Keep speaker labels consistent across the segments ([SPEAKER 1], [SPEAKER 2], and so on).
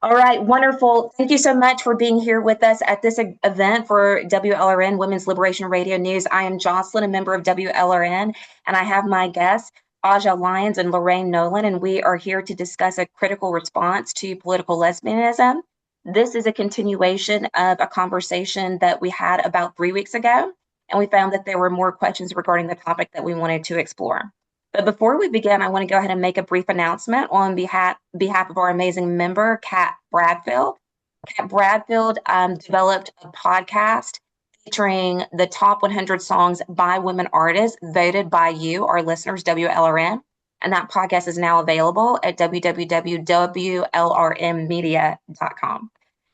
[SPEAKER 1] All right, wonderful. Thank you so much for being here with us at this event for WLRN Women's Liberation Radio News. I am Jocelyn, a member of WLRN, and I have my guests, Lyons and Lorraine Nowlin, and we are here to discuss a critical response to political lesbianism. This is a continuation of a conversation that we had about 3 weeks ago, and we found that there were more questions regarding the topic that we wanted to explore. But before we begin, I want to go ahead and make a brief announcement on behalf of our amazing member, Kat Bradfield. Kat Bradfield developed a podcast featuring the top 100 songs by women artists voted by you, our listeners, WLRN. And that podcast is now available at www.wlrnmedia.com.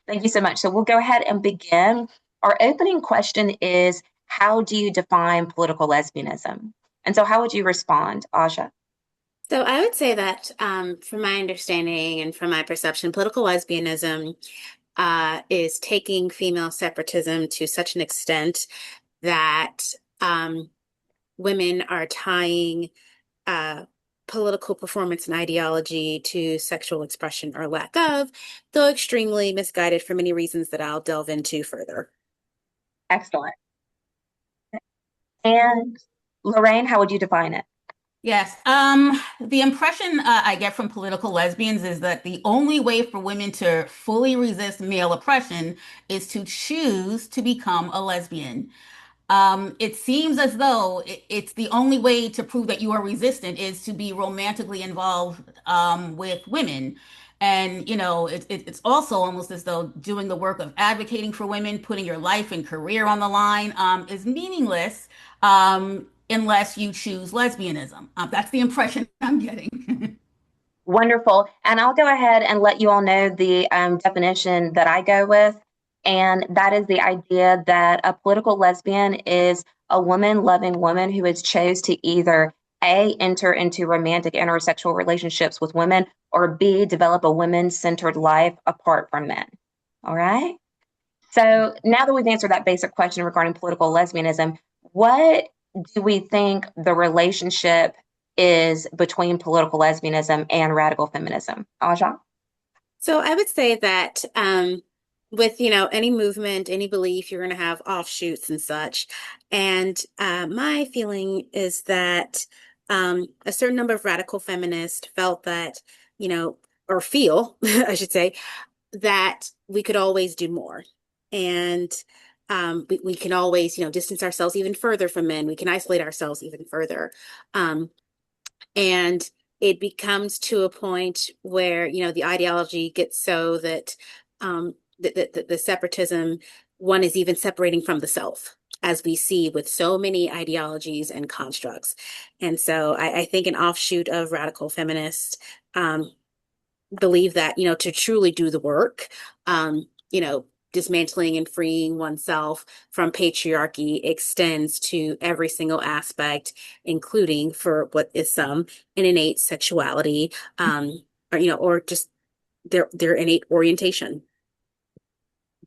[SPEAKER 1] Thank you so much. So we'll go ahead and begin. Our opening question is, how do you define political lesbianism? And so how would you respond, Aja?
[SPEAKER 2] So I would say that from my understanding and from my perception, political lesbianism is taking female separatism to such an extent that women are tying political performance and ideology to sexual expression or lack of, though extremely misguided for many reasons that I'll delve into further.
[SPEAKER 1] Excellent. And Lorraine, how would you define it?
[SPEAKER 3] Yes. The impression I get from political lesbians is that the only way for women to fully resist male oppression is to choose to become a lesbian. It seems as though it's the only way to prove that you are resistant is to be romantically involved with women. And, it's also almost as though doing the work of advocating for women, putting your life and career on the line, is meaningless. Unless you choose lesbianism. That's the impression I'm getting.
[SPEAKER 1] Wonderful. And I'll go ahead and let you all know the definition that I go with. And that is the idea that a political lesbian is a woman-loving woman who has chose to either A, enter into romantic heterosexual relationships with women, or B, develop a women-centered life apart from men. All right? So now that we've answered that basic question regarding political lesbianism, what do we think the relationship is between political lesbianism and radical feminism? Aja?
[SPEAKER 2] So I would say that with, any movement, any belief, you're going to have offshoots and such. And my feeling is that a certain number of radical feminists felt that, or feel, I should say, that we could always do more. And we can always, distance ourselves even further from men. We can isolate ourselves even further. And it becomes to a point where, the ideology gets so that the separatism, one is even separating from the self, as we see with so many ideologies and constructs. And so I think an offshoot of radical feminists believe that, to truly do the work, dismantling and freeing oneself from patriarchy extends to every single aspect, including for what is some an innate sexuality, or just their innate orientation.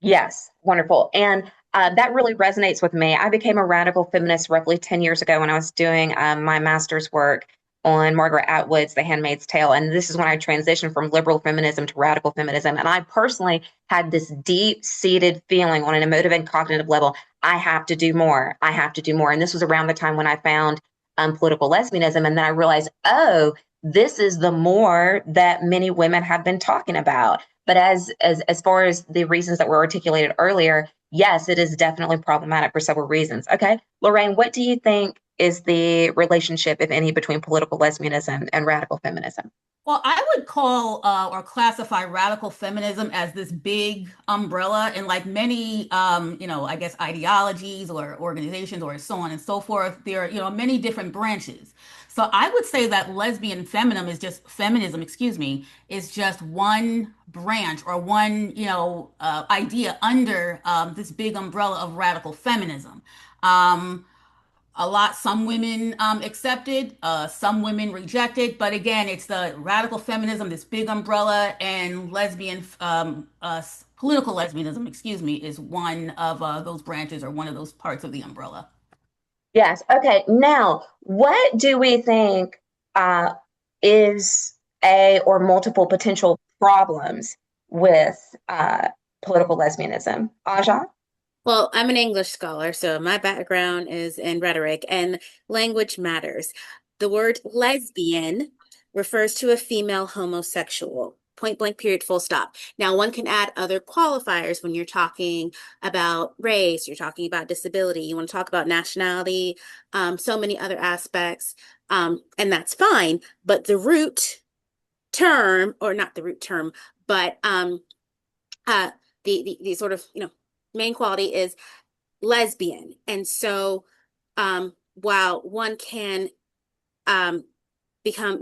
[SPEAKER 1] Yes, wonderful. And that really resonates with me. I became a radical feminist roughly 10 years ago when I was doing my master's work on Margaret Atwood's The Handmaid's Tale. And this is when I transitioned from liberal feminism to radical feminism. And I personally had this deep-seated feeling on an emotive and cognitive level, I have to do more. I have to do more. And this was around the time when I found political lesbianism. And then I realized, oh, this is the more that many women have been talking about. But as far as the reasons that were articulated earlier, yes, it is definitely problematic for several reasons. Okay, Lorraine, what do you think is the relationship, if any, between political lesbianism and radical feminism?
[SPEAKER 3] Well, I would call or classify radical feminism as this big umbrella, and like many, I guess ideologies or organizations or so on and so forth, there are, many different branches. So I would say that lesbian feminism, is just one branch or one, idea under this big umbrella of radical feminism. Some women accepted, some women rejected, but again, it's the radical feminism, this big umbrella, and political lesbianism, is one of those branches or one of those parts of the umbrella.
[SPEAKER 1] Yes. Okay. Now, what do we think is a or multiple potential problems with political lesbianism? Aja?
[SPEAKER 2] Well, I'm an English scholar, so my background is in rhetoric, and language matters. The word lesbian refers to a female homosexual. Point blank, period, full stop. Now, one can add other qualifiers when you're talking about race, you're talking about disability, you want to talk about nationality, so many other aspects, and that's fine. But the root term, or not the root term, but uh, the sort of main quality is lesbian. And so while one can um, become,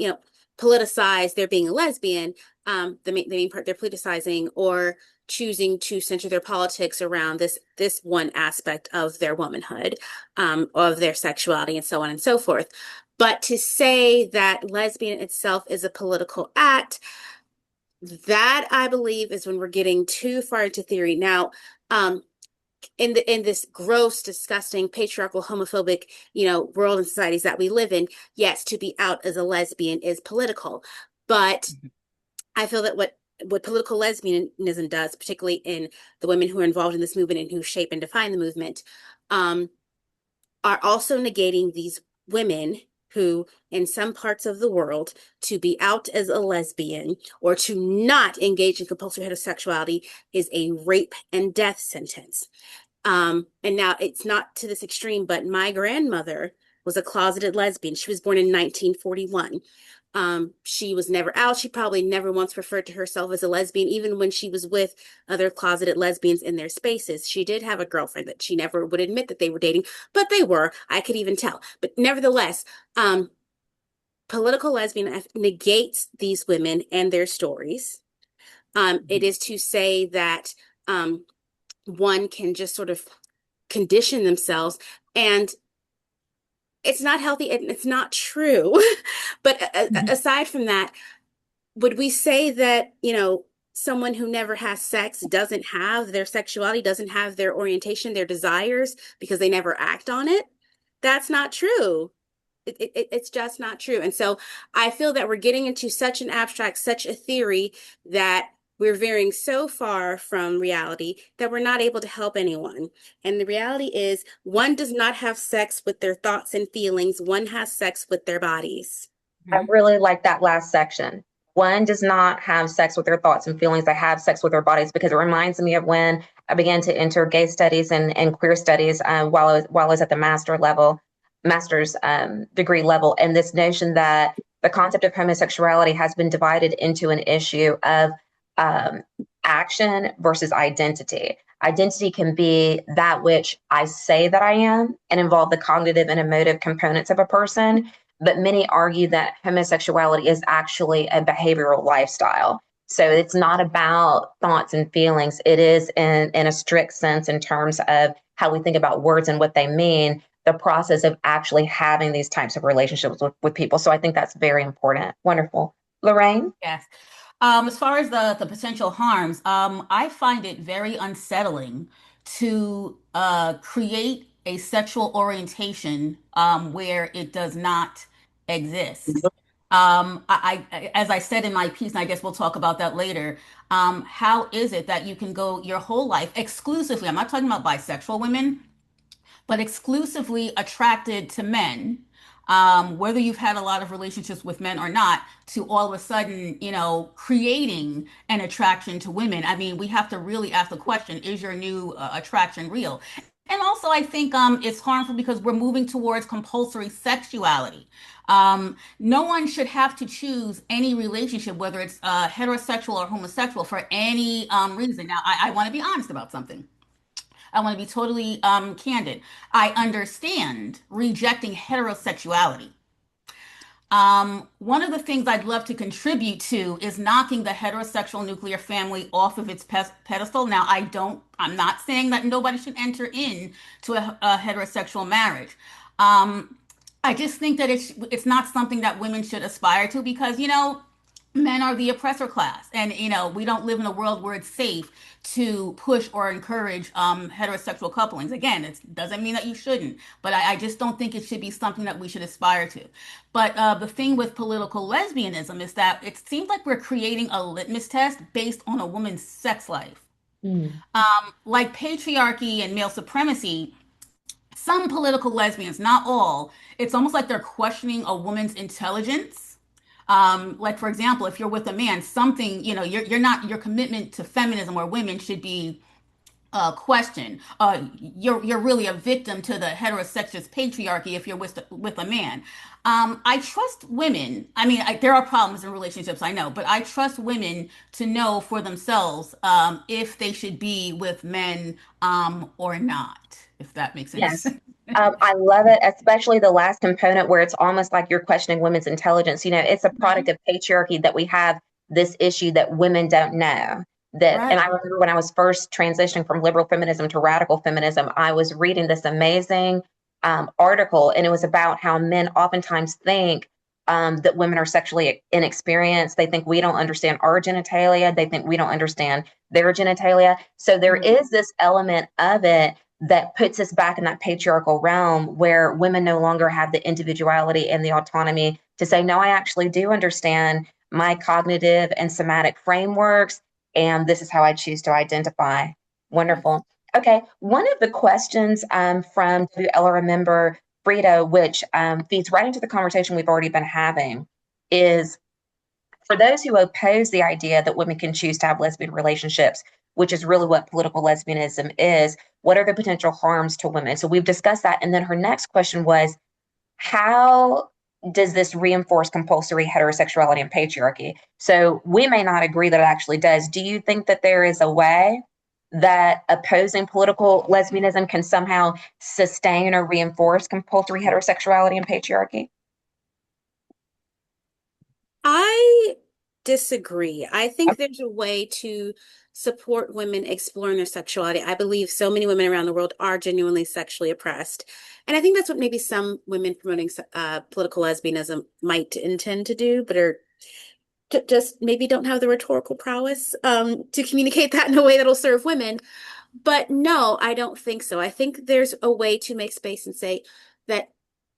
[SPEAKER 2] politicize their being a lesbian, the main part they're politicizing or choosing to center their politics around this one aspect of their womanhood, of their sexuality, and so on and so forth. But to say that lesbian itself is a political act, that I believe is when we're getting too far into theory. Now, in this gross, disgusting, patriarchal, homophobic, world and societies that we live in, yes, to be out as a lesbian is political. But I feel that what political lesbianism does, particularly in the women who are involved in this movement and who shape and define the movement, are also negating these women who, in some parts of the world, to be out as a lesbian or to not engage in compulsory heterosexuality is a rape and death sentence. And now it's not to this extreme, but my grandmother was a closeted lesbian. She was born in 1941. She was never out. She probably never once referred to herself as a lesbian, even when she was with other closeted lesbians in their spaces. She did have a girlfriend that she never would admit that they were dating, but they were. I could even tell. But nevertheless, political lesbian negates these women and their stories. It is to say that one can just sort of condition themselves, and it's not healthy and it's not true. But aside from that, would we say that, someone who never has sex doesn't have their sexuality, doesn't have their orientation, their desires because they never act on it? That's not true. It's just not true. And so I feel that we're getting into such an abstract, such a theory, that we're veering so far from reality that we're not able to help anyone. And the reality is, one does not have sex with their thoughts and feelings, one has sex with their bodies.
[SPEAKER 1] I really like that last section. One does not have sex with their thoughts and feelings. They have sex with their bodies, because it reminds me of when I began to enter gay studies and queer studies while I was at the master's degree level. And this notion that the concept of homosexuality has been divided into an issue of action versus identity. Identity can be that which I say that I am and involve the cognitive and emotive components of a person. But many argue that homosexuality is actually a behavioral lifestyle. So it's not about thoughts and feelings. It is in a strict sense, in terms of how we think about words and what they mean, the process of actually having these types of relationships with people. So I think that's very important. Wonderful. Lorraine?
[SPEAKER 3] Yes. As far as the potential harms, I find it very unsettling to create a sexual orientation where it does not exist. As I said in my piece, and I guess we'll talk about that later, how is it that you can go your whole life exclusively, I'm not talking about bisexual women, but exclusively attracted to men, whether you've had a lot of relationships with men or not, to all of a sudden, creating an attraction to women. I mean, we have to really ask the question, is your new attraction real? And also, I think it's harmful because we're moving towards compulsory sexuality. No one should have to choose any relationship, whether it's heterosexual or homosexual, for any reason. Now, I want to be honest about something. I want to be totally candid. I understand rejecting heterosexuality. One of the things I'd love to contribute to is knocking the heterosexual nuclear family off of its pedestal. Now, I'm not saying that nobody should enter into a heterosexual marriage. I just think that it's not something that women should aspire to, because, men are the oppressor class, and we don't live in a world where it's safe to push or encourage heterosexual couplings. Again, it doesn't mean that you shouldn't, but I just don't think it should be something that we should aspire to. But the thing with political lesbianism is that it seems like we're creating a litmus test based on a woman's sex life.
[SPEAKER 1] Mm.
[SPEAKER 3] Like patriarchy and male supremacy, some political lesbians, not all, it's almost like they're questioning a woman's intelligence. Like for example, if you're with a man, something, you're not, your commitment to feminism or women should be questioned. You're really a victim to the heterosexist patriarchy if you're with a man. I trust women. I mean, there are problems in relationships, I know, but I trust women to know for themselves if they should be with men or not, if that makes any
[SPEAKER 1] Yes.
[SPEAKER 3] sense.
[SPEAKER 1] I love it, especially the last component where it's almost like you're questioning women's intelligence. It's a product
[SPEAKER 3] Mhm.
[SPEAKER 1] of patriarchy that we have this issue that women don't know. And
[SPEAKER 3] Right.
[SPEAKER 1] I remember when I was first transitioning from liberal feminism to radical feminism, I was reading this amazing article, and it was about how men oftentimes think that women are sexually inexperienced. They think we don't understand our genitalia. They think we don't understand their genitalia. So there
[SPEAKER 3] Mhm.
[SPEAKER 1] is this element of it that puts us back in that patriarchal realm where women no longer have the individuality and the autonomy to say, no, I actually do understand my cognitive and somatic frameworks, and this is how I choose to identify. Wonderful. Okay, one of the questions from WLRN member Frida, which feeds right into the conversation we've already been having, is for those who oppose the idea that women can choose to have lesbian relationships, which is really what political lesbianism is, what are the potential harms to women? So we've discussed that. And then her next question was, how does this reinforce compulsory heterosexuality and patriarchy? So we may not agree that it actually does. Do you think that there is a way that opposing political lesbianism can somehow sustain or reinforce compulsory heterosexuality and patriarchy?
[SPEAKER 2] I disagree. I think there's a way to support women exploring their sexuality. I believe so many women around the world are genuinely sexually oppressed. And I think that's what maybe some women promoting political lesbianism might intend to do, but are just maybe don't have the rhetorical prowess to communicate that in a way that'll serve women. But no, I don't think so. I think there's a way to make space and say that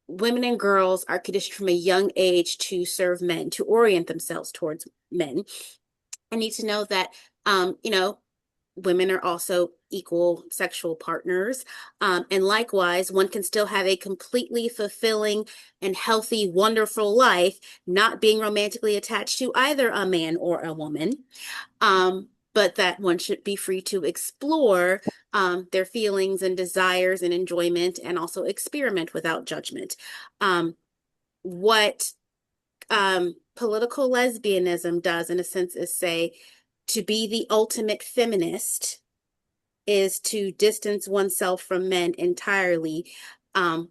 [SPEAKER 2] women and girls are conditioned from a young age to serve men, to orient themselves towards men. I need to know that, women are also equal sexual partners. And likewise, one can still have a completely fulfilling and healthy, wonderful life, not being romantically attached to either a man or a woman. But that one should be free to explore their feelings and desires and enjoyment and also experiment without judgment. What political lesbianism does, in a sense, is say to be the ultimate feminist is to distance oneself from men entirely, um,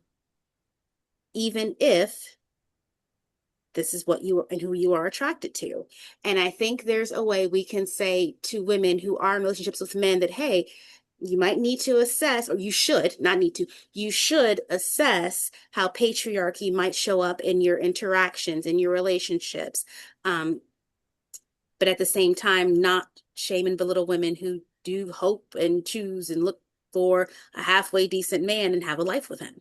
[SPEAKER 2] even if this is what you are and who you are attracted to. And I think there's a way we can say to women who are in relationships with men that, hey, you might need to assess, or you should not need to, you should assess how patriarchy might show up in your interactions, in your relationships. Um, but at the same time, not shame and belittle women who do hope and choose and look for a halfway decent man and have a life with him.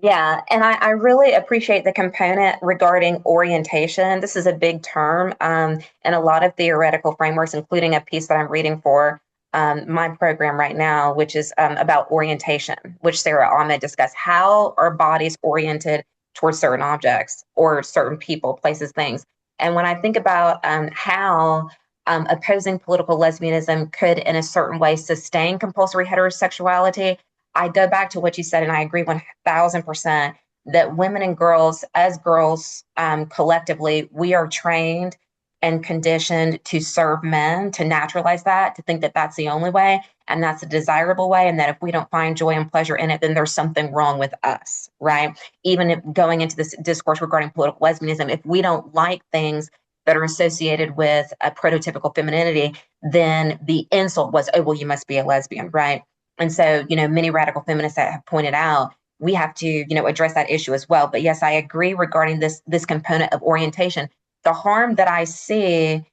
[SPEAKER 1] Yeah, and I really appreciate the component regarding orientation. This is a big term and a lot of theoretical frameworks, including a piece that I'm reading for my program right now, which is about orientation, which Sarah Ahmed discussed. How are bodies oriented towards certain objects or certain people, places, things? And when I think about how opposing political lesbianism could, in a certain way, sustain compulsory heterosexuality, I go back to what you said, and I agree 1000% that women and girls, as girls collectively, we are trained and conditioned to serve men, to naturalize that, to think that that's the only way, and that's a desirable way, and that if we don't find joy and pleasure in it, then there's something wrong with us, right? Even if going into this discourse regarding political lesbianism, if we don't like things that are associated with a prototypical femininity, then the insult was, oh, well, you must be a lesbian, right? And so, many radical feminists have pointed out we have to, address that issue as well. But yes, I agree regarding this component of orientation. the harm that I see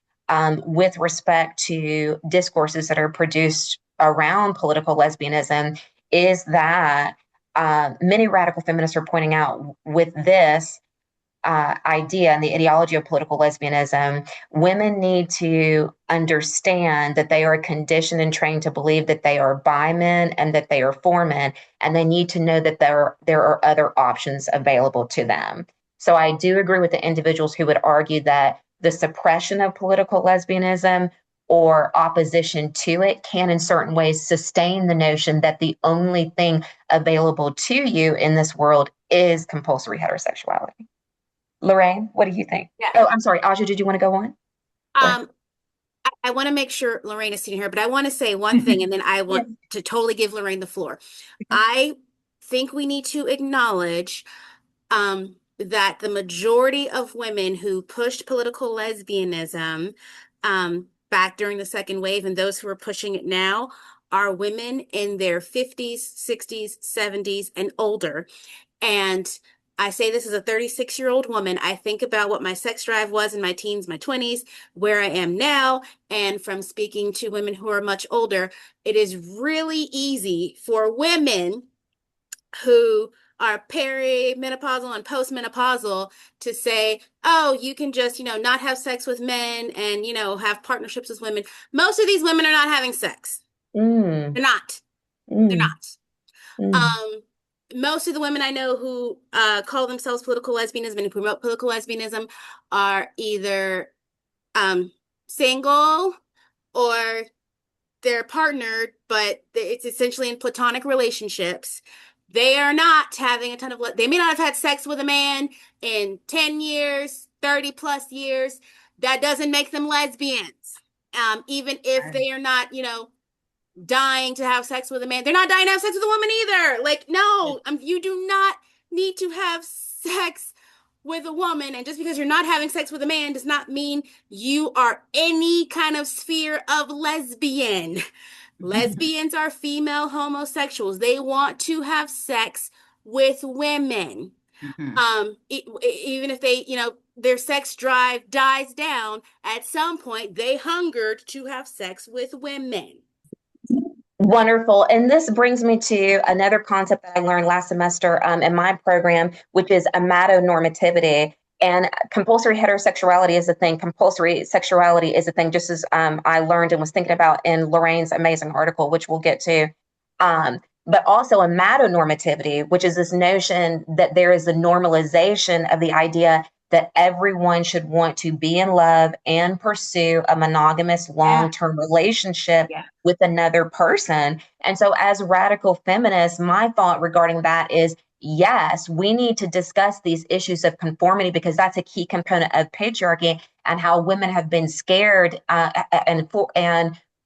[SPEAKER 1] with respect to discourses that are produced around political lesbianism is that many radical feminists are pointing out with this idea and the ideology of political lesbianism, women need to understand that they are conditioned and trained to believe that they are by men and that they are for men, and they need to know that there are other options available to them. So I do agree with the individuals who would argue that the suppression of political lesbianism or opposition to it can in certain ways sustain the notion that the only thing available to you in this world is compulsory heterosexuality. Lorraine, what do you think?
[SPEAKER 2] Yeah.
[SPEAKER 1] Oh, I'm sorry. Aja, did you want to go on? Go ahead.
[SPEAKER 2] Um, I want to make sure Lorraine is sitting here, but I want to say one thing and then I
[SPEAKER 1] Yeah.
[SPEAKER 2] want to totally give Lorraine the floor. I think we need to acknowledge that the majority of women who pushed political lesbianism back during the second wave and those who are pushing it now are women in their 50s, 60s, 70s, and older. And I say this as a 36-year-old woman. I think about what my sex drive was in my teens, my 20s, where I am now. And from speaking to women who are much older, it is really easy for women who are perimenopausal and postmenopausal to say, oh, you can just, not have sex with men and, have partnerships with women. Most of these women are not having sex.
[SPEAKER 1] Mm,
[SPEAKER 2] They're not. They're
[SPEAKER 1] mm,
[SPEAKER 2] not.
[SPEAKER 1] mm.
[SPEAKER 2] Um, Most of the women I know who call themselves political lesbianism and who promote political lesbianism are either single or they're partnered, but it's essentially in platonic relationships. They are not having a ton of, they may not have had sex with a man in 10 years, 30 plus years. That doesn't make them lesbians. Even if
[SPEAKER 3] Right.
[SPEAKER 2] they are not, dying to have sex with a man. They're not dying to have sex with a woman either. Like, no, you do not need to have sex with a woman. And just because you're not having sex with a man does not mean you are any kind of sphere of lesbian. Lesbians are female homosexuals. They want to have sex with women.
[SPEAKER 3] Mhm.
[SPEAKER 2] Even if they, their sex drive dies down, at some point they hungered to have sex with women.
[SPEAKER 1] Wonderful. And this brings me to another concept that I learned last semester in my program, which is amatonormativity. And compulsory heterosexuality is a thing. Compulsory sexuality is a thing, just as I learned and was thinking about in Lorraine's amazing article, which we'll get to. But also amatonormativity, which is this notion that there is a normalization of the idea that everyone should want to be in love and pursue a monogamous
[SPEAKER 3] Yeah.
[SPEAKER 1] long-term relationship
[SPEAKER 3] Yeah.
[SPEAKER 1] with another person. And so, as radical feminists, my thought regarding that is yes, we need to discuss these issues of conformity because that's a key component of patriarchy and how women have been scared and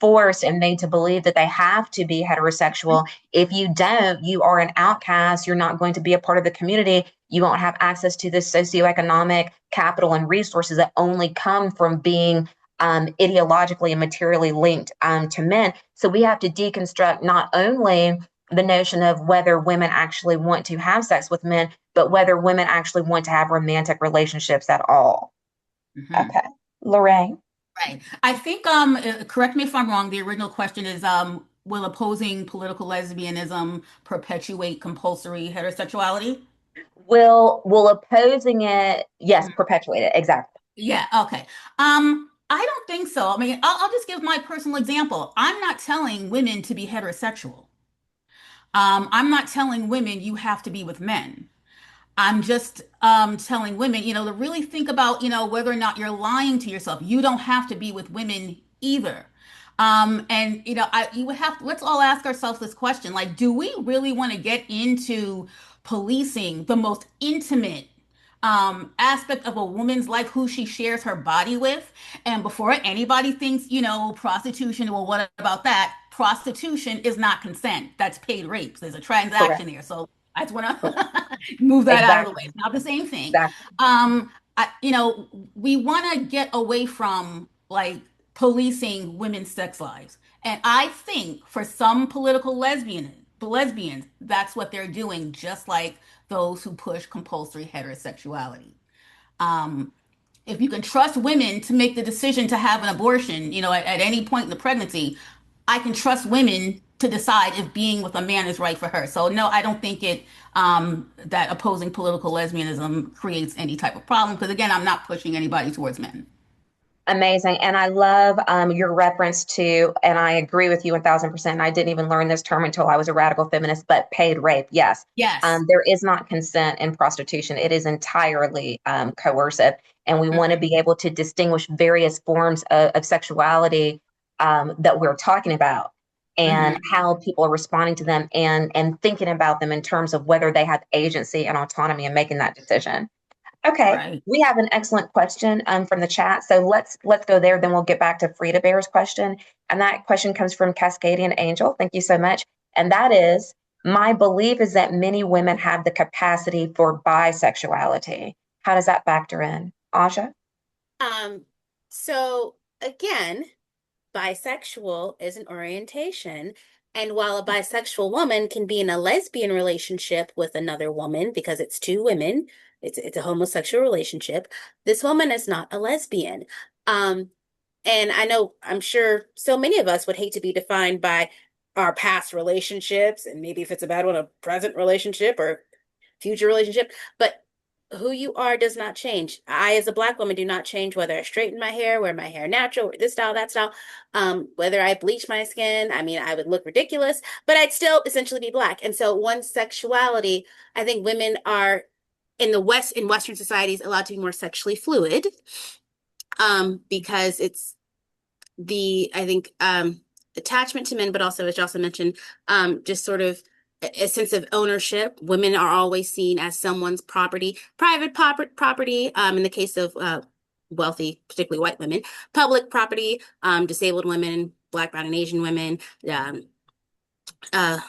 [SPEAKER 1] forced and made to believe that they have to be heterosexual. If you don't, you are an outcast. You're not going to be a part of the community. You won't have access to the socioeconomic capital and resources that only come from being ideologically and materially linked to men. So we have to deconstruct not only the notion of whether women actually want to have sex with men, but whether women actually want to have romantic relationships at all.
[SPEAKER 3] Mhm.
[SPEAKER 1] Okay. Lorraine.
[SPEAKER 3] Right. I think, correct me if I'm wrong, the original question is, will opposing political lesbianism perpetuate compulsory heterosexuality?
[SPEAKER 1] Will opposing it, yes,
[SPEAKER 3] Mhm.
[SPEAKER 1] perpetuate it. Exactly.
[SPEAKER 3] Yeah, okay. I don't think so. I mean, I'll just give my personal example. I'm not telling women to be heterosexual. I'm not telling women you have to be with men. I'm just telling women, to really think about, whether or not you're lying to yourself. You don't have to be with women either. And you would have let's all ask ourselves this question, like, do we really want to get into policing the most intimate aspect of a woman's life, who she shares her body with? And before anybody thinks, prostitution, well, what about that? Prostitution is not consent. That's paid rape. There's a
[SPEAKER 1] Correct.
[SPEAKER 3] transaction there. So I just want
[SPEAKER 1] Correct.
[SPEAKER 3] to move that out of the way.
[SPEAKER 1] Exactly.
[SPEAKER 3] It's not the same thing.
[SPEAKER 1] Exactly.
[SPEAKER 3] We want to get away from like policing women's sex lives. And I think for some political lesbians, that's what they're doing, just like those who push compulsory heterosexuality. Um, if you can trust women to make the decision to have an abortion, at any point in the pregnancy, I can trust women to decide if being with a man is right for her. So no, I don't think that opposing political lesbianism creates any type of problem. Because again, I'm not pushing anybody towards men.
[SPEAKER 1] Amazing. And I love your reference to, and I agree with you 1000%. I didn't even learn this term until I was a radical feminist, but paid rape. Yes.
[SPEAKER 3] Yes.
[SPEAKER 1] There is not consent in prostitution. It is entirely coercive. And we want to be able to distinguish various forms of sexuality that we're talking about and
[SPEAKER 3] Hmm.
[SPEAKER 1] how people are responding to them and thinking about them in terms of whether they have agency and autonomy in making that decision. Okay,
[SPEAKER 3] Right.
[SPEAKER 1] we have an excellent question from the chat. So let's go there. Then we'll get back to Frida Bear's question. And that question comes from Cascadian Angel. Thank you so much. And that is, my belief is that many women have the capacity for bisexuality. How does that factor in? Aja?
[SPEAKER 2] Um, so again, bisexual is an orientation. And while a bisexual woman can be in a lesbian relationship with another woman because it's two women, it's a homosexual relationship, this woman is not a lesbian. Um, and I'm sure so many of us would hate to be defined by our past relationships, and maybe if it's a bad one, a present relationship or future relationship. But who you are does not change. I, as a Black woman, do not change whether I straighten my hair, wear my hair natural, this style, that style. Whether I bleach my skin, I mean, I would look ridiculous, but I'd still essentially be Black. And so, one's sexuality, I think women are in Western societies allowed to be more sexually fluid, because it's I think, attachment to men, but also, as Jocelyn mentioned, just sort of a sense of ownership. Women are always seen as someone's property, private property, in the case of wealthy, particularly white women, public property, disabled women, Black, brown, and Asian women, um,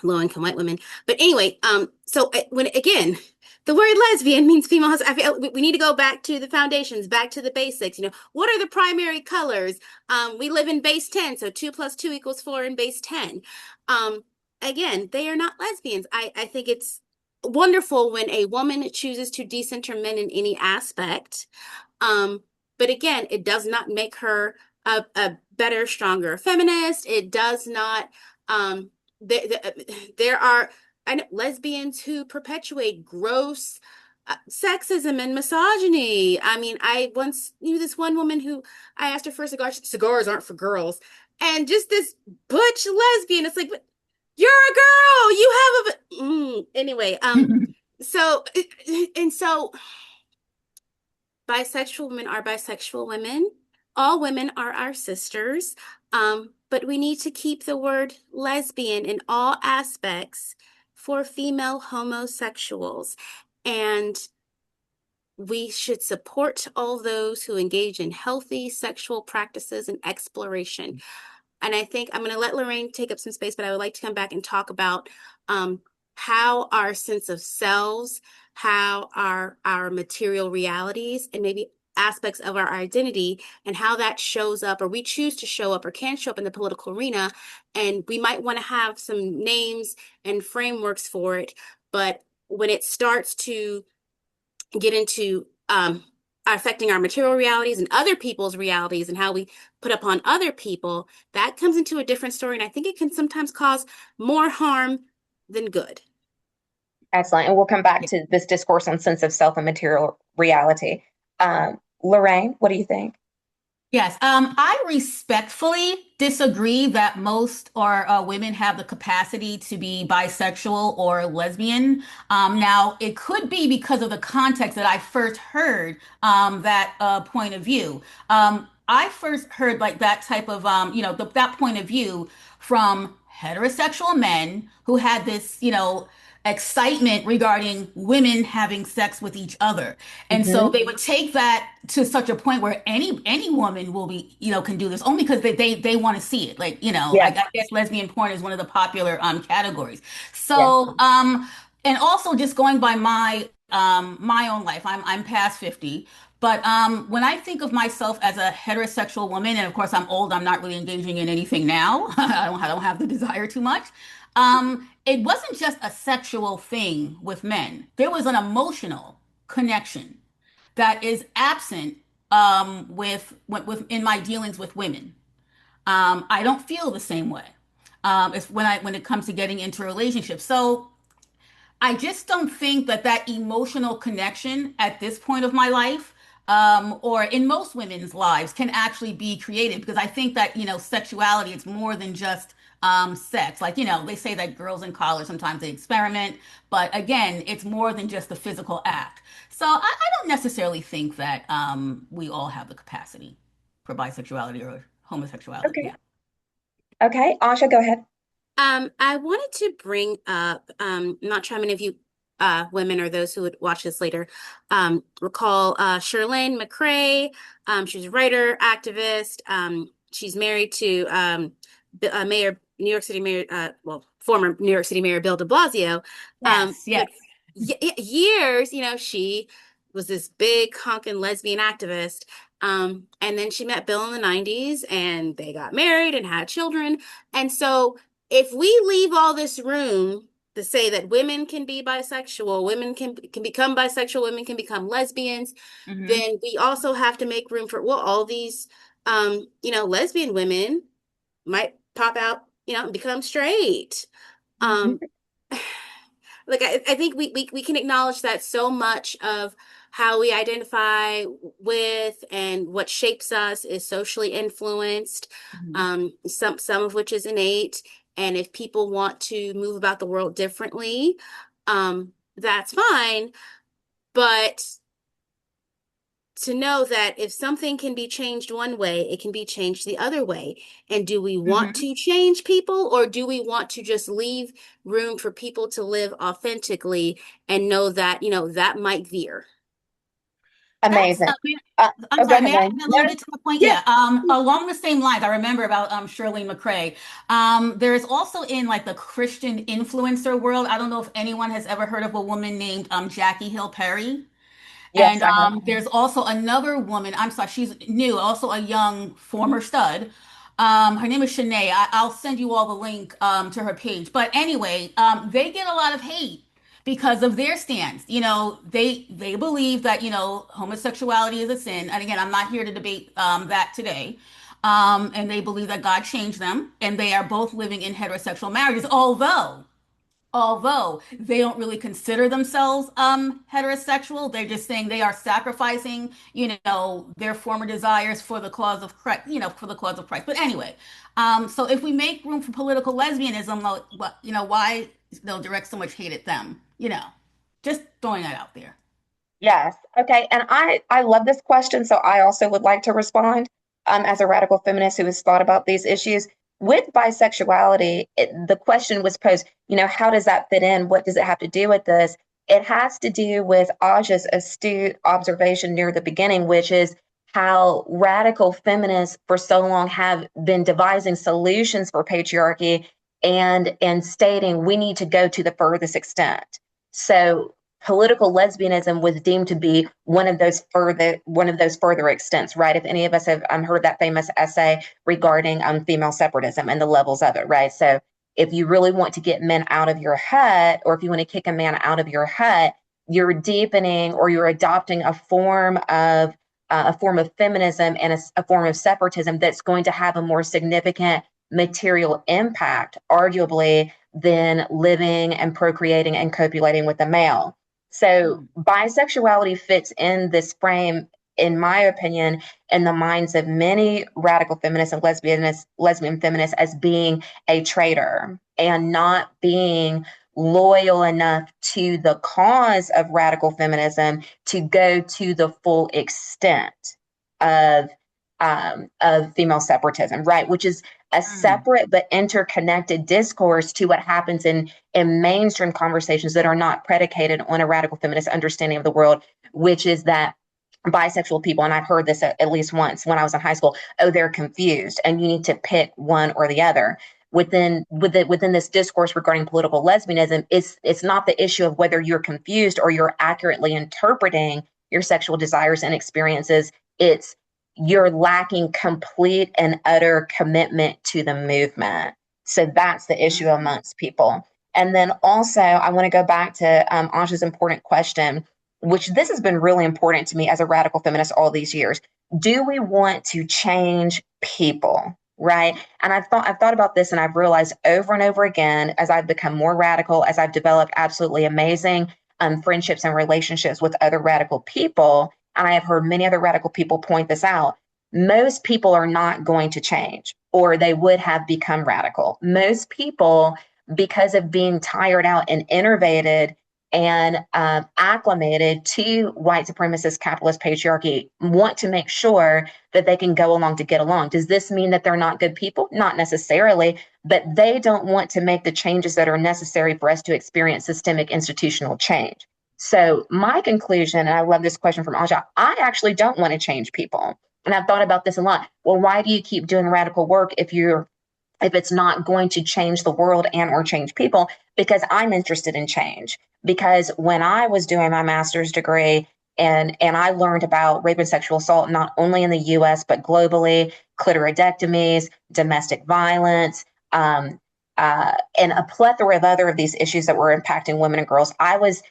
[SPEAKER 2] low-income white women. But anyway, so when again, the word lesbian means female husband. I feel we need to go back to the foundations, back to the basics. What are the primary colors? We live in base 10, so 2 plus 2 equals 4 in base 10. Um, Again, they are not lesbians. I think it's wonderful when a woman chooses to decenter men in any aspect. Um, but again, it does not make her a better, stronger feminist. It does not. There are, I know, lesbians who perpetuate gross sexism and misogyny. I mean, I once knew this one woman who I asked her for a cigar. She said, cigars aren't for girls. And just this butch lesbian. It's like, but you're a girl. You have anyway. So and so bisexual women are bisexual women. All women are our sisters. But we need to keep the word lesbian in all aspects for female homosexuals. And we should support all those who engage in healthy sexual practices and exploration. And I think I'm going to let Lorraine take up some space, but I would like to come back and talk about how our sense of selves, how our material realities, and maybe aspects of our identity, and how that shows up, or we choose to show up, or can show up in the political arena. And we might want to have some names and frameworks for it, but when it starts to get into affecting our material realities and other people's realities and how we put upon other people, that comes into a different story. And I think it can sometimes cause more harm than good.
[SPEAKER 1] Excellent. And we'll come back to this discourse on sense of self and material reality. Lorraine, what do you think?
[SPEAKER 3] Yes, I respectfully disagree that most or women have the capacity to be bisexual or lesbian. Now, it could be because of the context that I first heard that point of view. I first heard like that type of, that point of view from heterosexual men who had this, excitement regarding women having sex with each other. And so
[SPEAKER 1] Mhm.
[SPEAKER 3] they would take that to such a point where any woman will be, can do this only because they want to see it. Like,
[SPEAKER 1] Yeah,
[SPEAKER 3] I guess lesbian porn is one of the popular categories.
[SPEAKER 1] yeah.
[SPEAKER 3] So, and also just going by my own life, I'm past 50. But when I think of myself as a heterosexual woman, and of course I'm old, I'm not really engaging in anything now. I don't have the desire too much. It wasn't just a sexual thing with men. There was an emotional connection that is absent with in my dealings with women. I don't feel the same way. It's when it comes to getting into relationships. So I just don't think that that emotional connection at this point of my life, or in most women's lives, can actually be created because I think that, sexuality, it's more than just sex. Like, they say that girls in college sometimes they experiment, but again, it's more than just the physical act. So I don't necessarily think that we all have the capacity for bisexuality or homosexuality.
[SPEAKER 1] Okay.
[SPEAKER 3] Yeah.
[SPEAKER 1] Okay, Asha, go ahead.
[SPEAKER 2] I wanted to bring up, not sure how many of you women or those who would watch this later recall Shirlane McCray. She's a writer, activist. She's married to Mayor, New York City Mayor, well, former New York City Mayor Bill de Blasio.
[SPEAKER 3] Yes, yes.
[SPEAKER 2] But years, she was this big honking lesbian activist. And then she met Bill in the 90s and they got married and had children. And so if we leave all this room to say that women can be bisexual, women can become bisexual, women can become lesbians,
[SPEAKER 3] Hmm.
[SPEAKER 2] then we also have to make room for, well, all these lesbian women might pop out, and become straight. Um, like I think we can acknowledge that so much of how we identify with and what shapes us is socially influenced,
[SPEAKER 3] Hmm.
[SPEAKER 2] some of which is innate. And if people want to move about the world differently, that's fine. But to know that if something can be changed one way, it can be changed the other way. And do we want
[SPEAKER 3] Hmm.
[SPEAKER 2] to change people, or do we want to just leave room for people to live authentically and know that, that might veer?
[SPEAKER 3] That's,
[SPEAKER 1] Amazing.
[SPEAKER 3] I'm
[SPEAKER 1] Oh, go
[SPEAKER 3] sorry,
[SPEAKER 1] ahead,
[SPEAKER 3] may I
[SPEAKER 1] Lorraine.
[SPEAKER 3] add a
[SPEAKER 1] No,
[SPEAKER 3] little bit to the point?
[SPEAKER 1] yeah.
[SPEAKER 3] Yeah, along the same lines, I remember about Shirley McCray. There is also in like the Christian influencer world, I don't know if anyone has ever heard of a woman named Jackie Hill Perry.
[SPEAKER 1] Yes,
[SPEAKER 3] And
[SPEAKER 1] I have.
[SPEAKER 3] there's also another woman, I'm sorry, she's new, also a young former stud. Her name is Shanae. I'll send you all the link to her page. But anyway, they get a lot of hate because of their stance. They believe that, homosexuality is a sin. And again, I'm not here to debate that today. And they believe that God changed them, and they are both living in heterosexual marriages, although they don't really consider themselves heterosexual. They're just saying they are sacrificing, their former desires for the cause of Christ, for the cause of Christ. But anyway, so if we make room for political lesbianism, why they'll direct so much hate at them, just throwing that out there.
[SPEAKER 1] Yes. Okay. And I love this question. So I also would like to respond as a radical feminist who has thought about these issues. With bisexuality, the question was posed, how does that fit in? What does it have to do with this? It has to do with Aja's astute observation near the beginning, which is how radical feminists for so long have been devising solutions for patriarchy and stating we need to go to the furthest extent. So political lesbianism was deemed to be one of those further extents, right? If any of us have heard that famous essay regarding female separatism and the levels of it, right? So if you really want to get men out of your hut, or if you want to kick a man out of your hut, you're deepening or you're adopting a form of feminism and a form of separatism that's going to have a more significant material impact, arguably, than living and procreating and copulating with a male. So
[SPEAKER 3] Mm.
[SPEAKER 1] bisexuality fits in this frame, in my opinion, in the minds of many radical feminists and lesbian feminists as being a traitor and not being loyal enough to the cause of radical feminism to go to the full extent of female separatism, right? Which is a
[SPEAKER 3] Mm.
[SPEAKER 1] separate but interconnected discourse to what happens in mainstream conversations that are not predicated on a radical feminist understanding of the world, which is that bisexual people, and I've heard this at least once when I was in high school, oh, they're confused and you need to pick one or the other. Within this discourse regarding political lesbianism, it's not the issue of whether you're confused or you're accurately interpreting your sexual desires and experiences. It's you're lacking complete and utter commitment to the movement. So that's the issue
[SPEAKER 3] Mm.
[SPEAKER 1] amongst people. And then also, I want to go back to Ansha's important question, which this has been really important to me as a radical feminist all these years. do we want to change people? Right. And I've thought about this, and I've realized over and over again, as I've become more radical, as I've developed absolutely amazing friendships and relationships with other radical people. And I have heard many other radical people point this out. Most people are not going to change, or they would have become radical. Most people, because of being tired out and innervated and acclimated to white supremacist capitalist patriarchy, want to make sure that they can go along to get along. Does this mean that they're not good people? Not necessarily, but they don't want to make the changes that are necessary for us to experience systemic institutional change. So my conclusion, and I love this question from Aja, I actually don't want to change people. And I've thought about this a lot. Well, why do you keep doing radical work if it's not going to change the world and or change people? Because I'm interested in change. Because when I was doing my master's degree and I learned about rape and sexual assault, not only in the US, but globally, clitoridectomies, domestic violence, and a plethora of other of these issues that were impacting women and girls, I was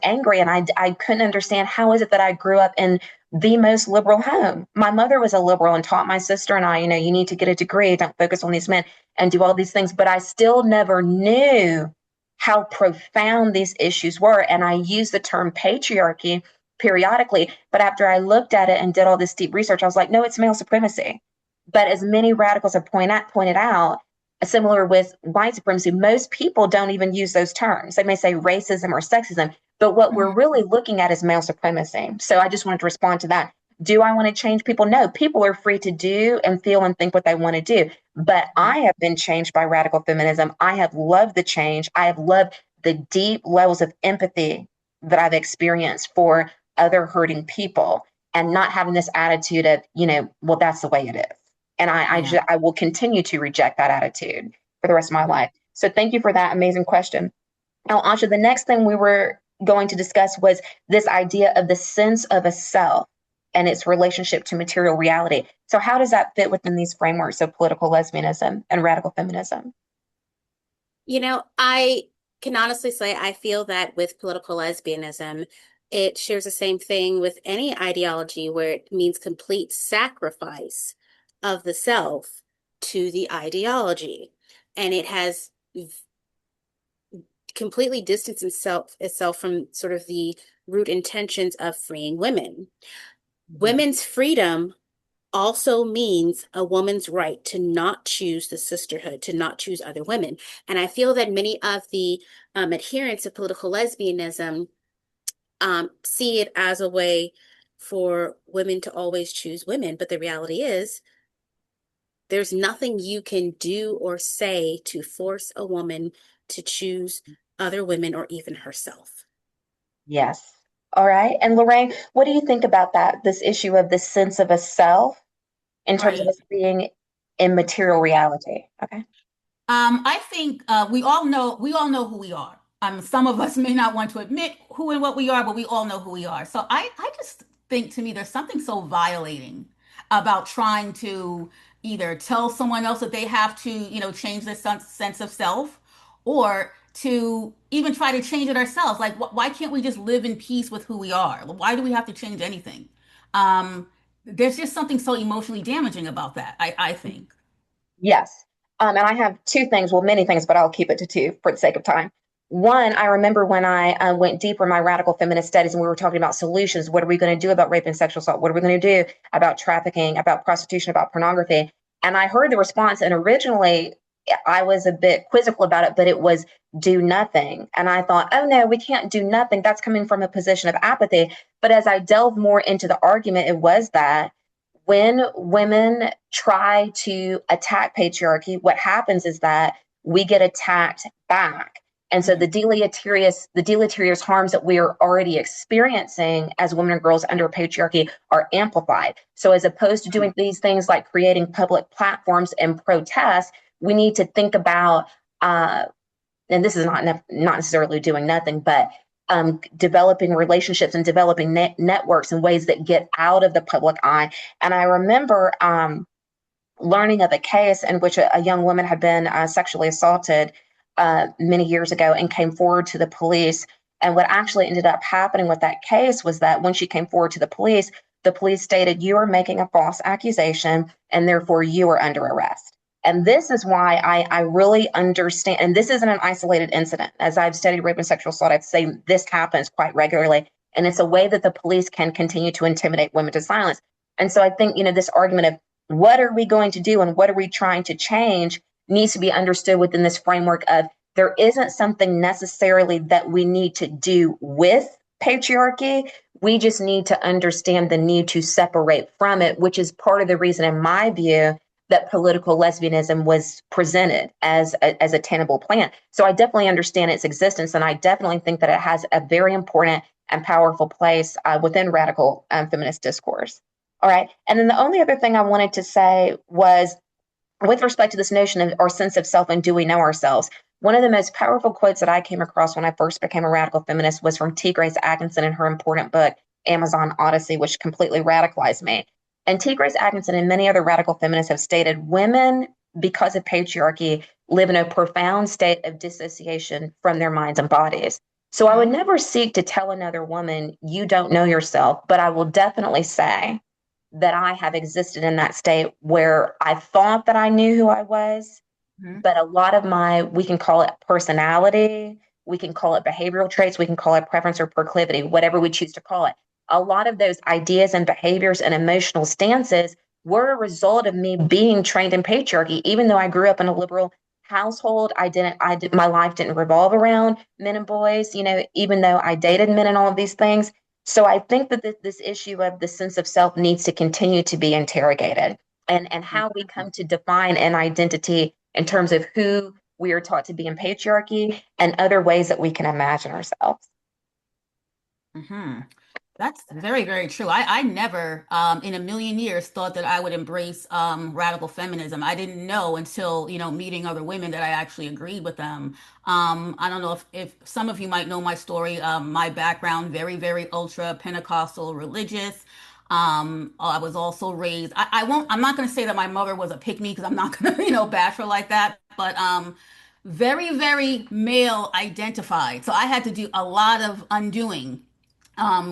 [SPEAKER 1] angry, and I couldn't understand how is it that I grew up in the most liberal home. My mother was a liberal and taught my sister and I, you need to get a degree, don't focus on these men, and do all these things. But I still never knew how profound these issues were. And I use the term patriarchy periodically, but after I looked at it and did all this deep research, I was like, no, it's male supremacy. But as many radicals have pointed out, similar with white supremacy, most people don't even use those terms. They may say racism or sexism, but what we're really looking at is male supremacy. So I just wanted to respond to that. Do I want to change people? No, people are free to do and feel and think what they want to do. But I have been changed by radical feminism. I have loved the change. I have loved the deep levels of empathy that I've experienced for other hurting people, and not having this attitude of, well, that's the way it is. And I will continue to reject that attitude for the rest of my life. So thank you for that amazing question. Now, Asha, the next thing we were going to discuss was this idea of the sense of a self and its relationship to material reality. So how does that fit within these frameworks of political lesbianism and radical feminism?
[SPEAKER 2] I can honestly say I feel that with political lesbianism, it shares the same thing with any ideology where it means complete sacrifice of the self to the ideology. And it has completely distanced itself from sort of the root intentions of freeing women. Women's freedom also means a woman's right to not choose the sisterhood, to not choose other women. And I feel that many of the adherents of political lesbianism see it as a way for women to always choose women. But the reality is, there's nothing you can do or say to force a woman to choose other women or even herself.
[SPEAKER 1] Yes. All right. And Lorraine, what do you think about that? This issue of the sense of a self in terms of us being in material reality. Okay.
[SPEAKER 3] I think we all know who we are. Some of us may not want to admit who and what we are, but we all know who we are. So I just think, to me, there's something so violating about trying to either tell someone else that they have to, change their sense of self, or to even try to change it ourselves. Like, why can't we just live in peace with who we are? Why do we have to change anything? There's just something so emotionally damaging about that, I think.
[SPEAKER 1] Yes. And I have two things, well, many things, but I'll keep it to two for the sake of time. One, I remember when I went deeper in my radical feminist studies and we were talking about solutions. What are we going to do about rape and sexual assault? What are we going to do about trafficking, about prostitution, about pornography? And I heard the response, and originally I was a bit quizzical about it, but it was do nothing. And I thought, oh no, we can't do nothing. That's coming from a position of apathy. But as I delved more into the argument, it was that when women try to attack patriarchy, what happens is that we get attacked back. And so the deleterious harms that we are already experiencing as women and girls under patriarchy are amplified. So as opposed to doing these things like creating public platforms and protests, we need to think about, and this is not necessarily doing nothing, but developing relationships and developing networks in ways that get out of the public eye. And I remember learning of a case in which a young woman had been sexually assaulted many years ago and came forward to the police. And what actually ended up happening with that case was that when she came forward to the police, the police stated, you are making a false accusation and therefore you are under arrest. And this is why I really understand, and this isn't an isolated incident. As I've studied rape and sexual assault, I'd say this happens quite regularly. And it's a way that the police can continue to intimidate women to silence. And so I think, this argument of what are we going to do and what are we trying to change needs to be understood within this framework of there isn't something necessarily that we need to do with patriarchy. We just need to understand the need to separate from it, which is part of the reason, in my view, that political lesbianism was presented as a tenable plan. So I definitely understand its existence, and I definitely think that it has a very important and powerful place within radical feminist discourse. All right. And then the only other thing I wanted to say was with respect to this notion of our sense of self and do we know ourselves. One of the most powerful quotes that I came across when I first became a radical feminist was from T. Grace Atkinson in her important book, Amazon Odyssey, which completely radicalized me. And T. Grace Atkinson and many other radical feminists have stated women, because of patriarchy, live in a profound state of dissociation from their minds and bodies. So I would never seek to tell another woman, you don't know yourself, but I will definitely say that I have existed in that state where I thought that I knew who I was, but a lot of we can call it personality, we can call it behavioral traits, we can call it preference or proclivity, whatever we choose to call it. A lot of those ideas and behaviors and emotional stances were a result of me being trained in patriarchy. Even though I grew up in a liberal household, my life didn't revolve around men and boys, even though I dated men and all of these things. So I think that this issue of the sense of self needs to continue to be interrogated, and how we come to define an identity in terms of who we are taught to be in patriarchy and other ways that we can imagine ourselves.
[SPEAKER 3] Mm-hmm. That's very, very true. I never, in a million years, thought that I would embrace radical feminism. I didn't know until, meeting other women that I actually agreed with them. I don't know if some of you might know my story. My background, very, very ultra Pentecostal religious. I was also raised, I'm not going to say that my mother was a pick me because I'm not going to, bash her like that, but very, very male identified. So I had to do a lot of undoing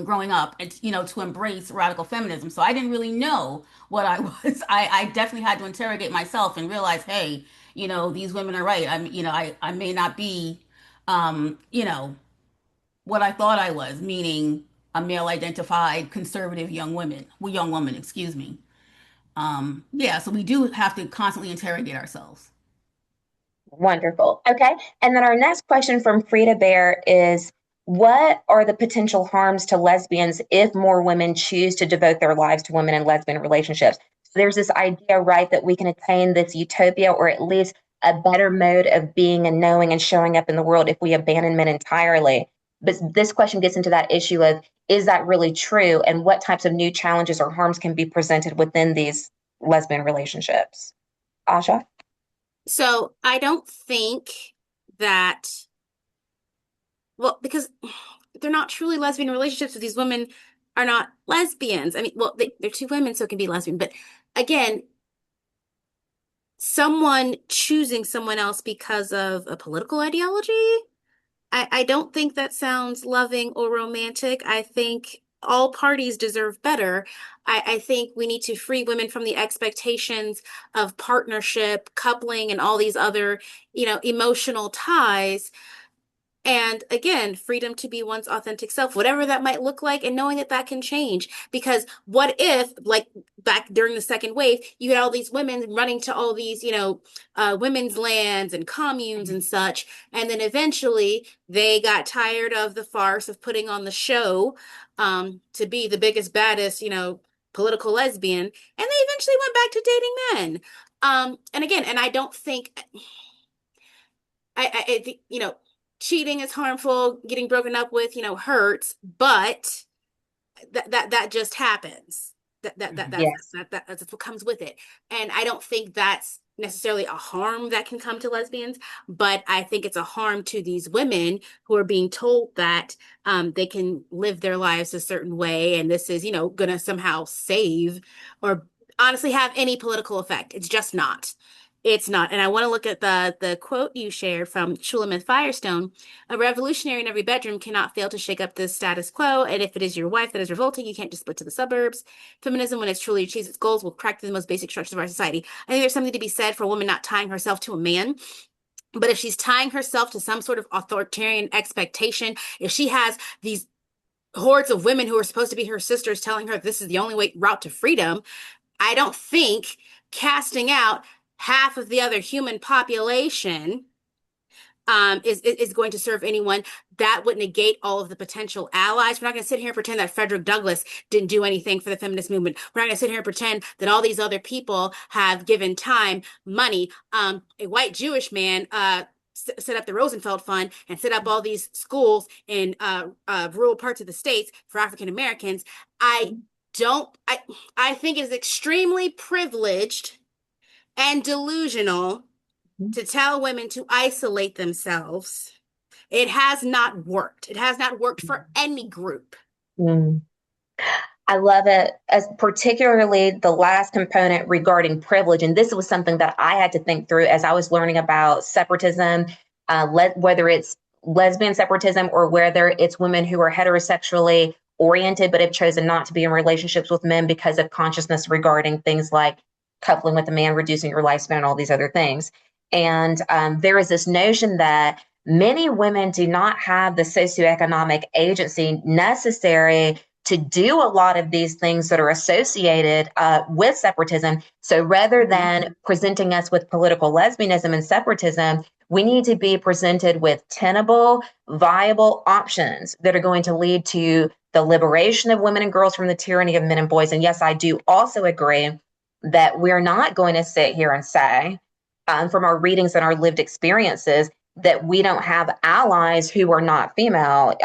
[SPEAKER 3] growing up, and to embrace radical feminism. So I didn't really know what I was. I definitely had to interrogate myself and realize, hey, these women are right. I may not be, what I thought I was, meaning a male identified conservative young woman, excuse me. Yeah, so we do have to constantly interrogate ourselves.
[SPEAKER 1] Wonderful. Okay. And then our next question from Frida Bear is, what are the potential harms to lesbians if more women choose to devote their lives to women in lesbian relationships? So there's this idea, right, that we can attain this utopia or at least a better mode of being and knowing and showing up in the world if we abandon men entirely. But this question gets into that issue of, is that really true? And what types of new challenges or harms can be presented within these lesbian relationships? Aja?
[SPEAKER 2] So I don't think that, well, because they're not truly lesbian relationships. So these women are not lesbians. I mean, well, they're two women, so it can be lesbian. But again, someone choosing someone else because of a political ideology, I don't think that sounds loving or romantic. I think all parties deserve better. I think we need to free women from the expectations of partnership, coupling, and all these other, emotional ties. And again, freedom to be one's authentic self, whatever that might look like, and knowing that that can change. Because what if, like back during the second wave, you had all these women running to all these, women's lands and communes and such, and then eventually they got tired of the farce of putting on the show to be the biggest, baddest, political lesbian, and they eventually went back to dating men. And again, and I don't think I think, cheating is harmful, getting broken up with, hurts, but that just happens.
[SPEAKER 1] Yes.
[SPEAKER 2] That's what comes with it. And I don't think that's necessarily a harm that can come to lesbians, but I think it's a harm to these women who are being told that they can live their lives a certain way, and this is, gonna somehow save or honestly have any political effect. It's just not. It's not. And I want to look at the quote you shared from Shulamith Firestone. A revolutionary in every bedroom cannot fail to shake up the status quo. And if it is your wife that is revolting, you can't just split to the suburbs. Feminism, when it's truly achieves its goals, will crack through the most basic structures of our society. I think there's something to be said for a woman not tying herself to a man. But if she's tying herself to some sort of authoritarian expectation, if she has these hordes of women who are supposed to be her sisters telling her this is the only way route to freedom, I don't think casting out half of the other human population is going to serve anyone. That would negate all of the potential allies. We're not going to sit here and pretend that Frederick Douglass didn't do anything for the feminist movement. We're not going to sit here and pretend that all these other people have given time, money. A white Jewish man set up the Rosenfeld Fund and set up all these schools in rural parts of the states for African Americans. I think it is extremely privileged and delusional to tell women to isolate themselves. It has not worked. It has not worked for any group.
[SPEAKER 1] Mm. I love it, as particularly the last component regarding privilege. And this was something that I had to think through as I was learning about separatism, whether it's lesbian separatism or whether it's women who are heterosexually oriented but have chosen not to be in relationships with men because of consciousness regarding things like coupling with a man, reducing your lifespan, all these other things. And there is this notion that many women do not have the socioeconomic agency necessary to do a lot of these things that are associated with separatism. So rather than presenting us with political lesbianism and separatism, we need to be presented with tenable, viable options that are going to lead to the liberation of women and girls from the tyranny of men and boys. And yes, I do also agree that we're not going to sit here and say, from our readings and our lived experiences, that we don't have allies who are not female.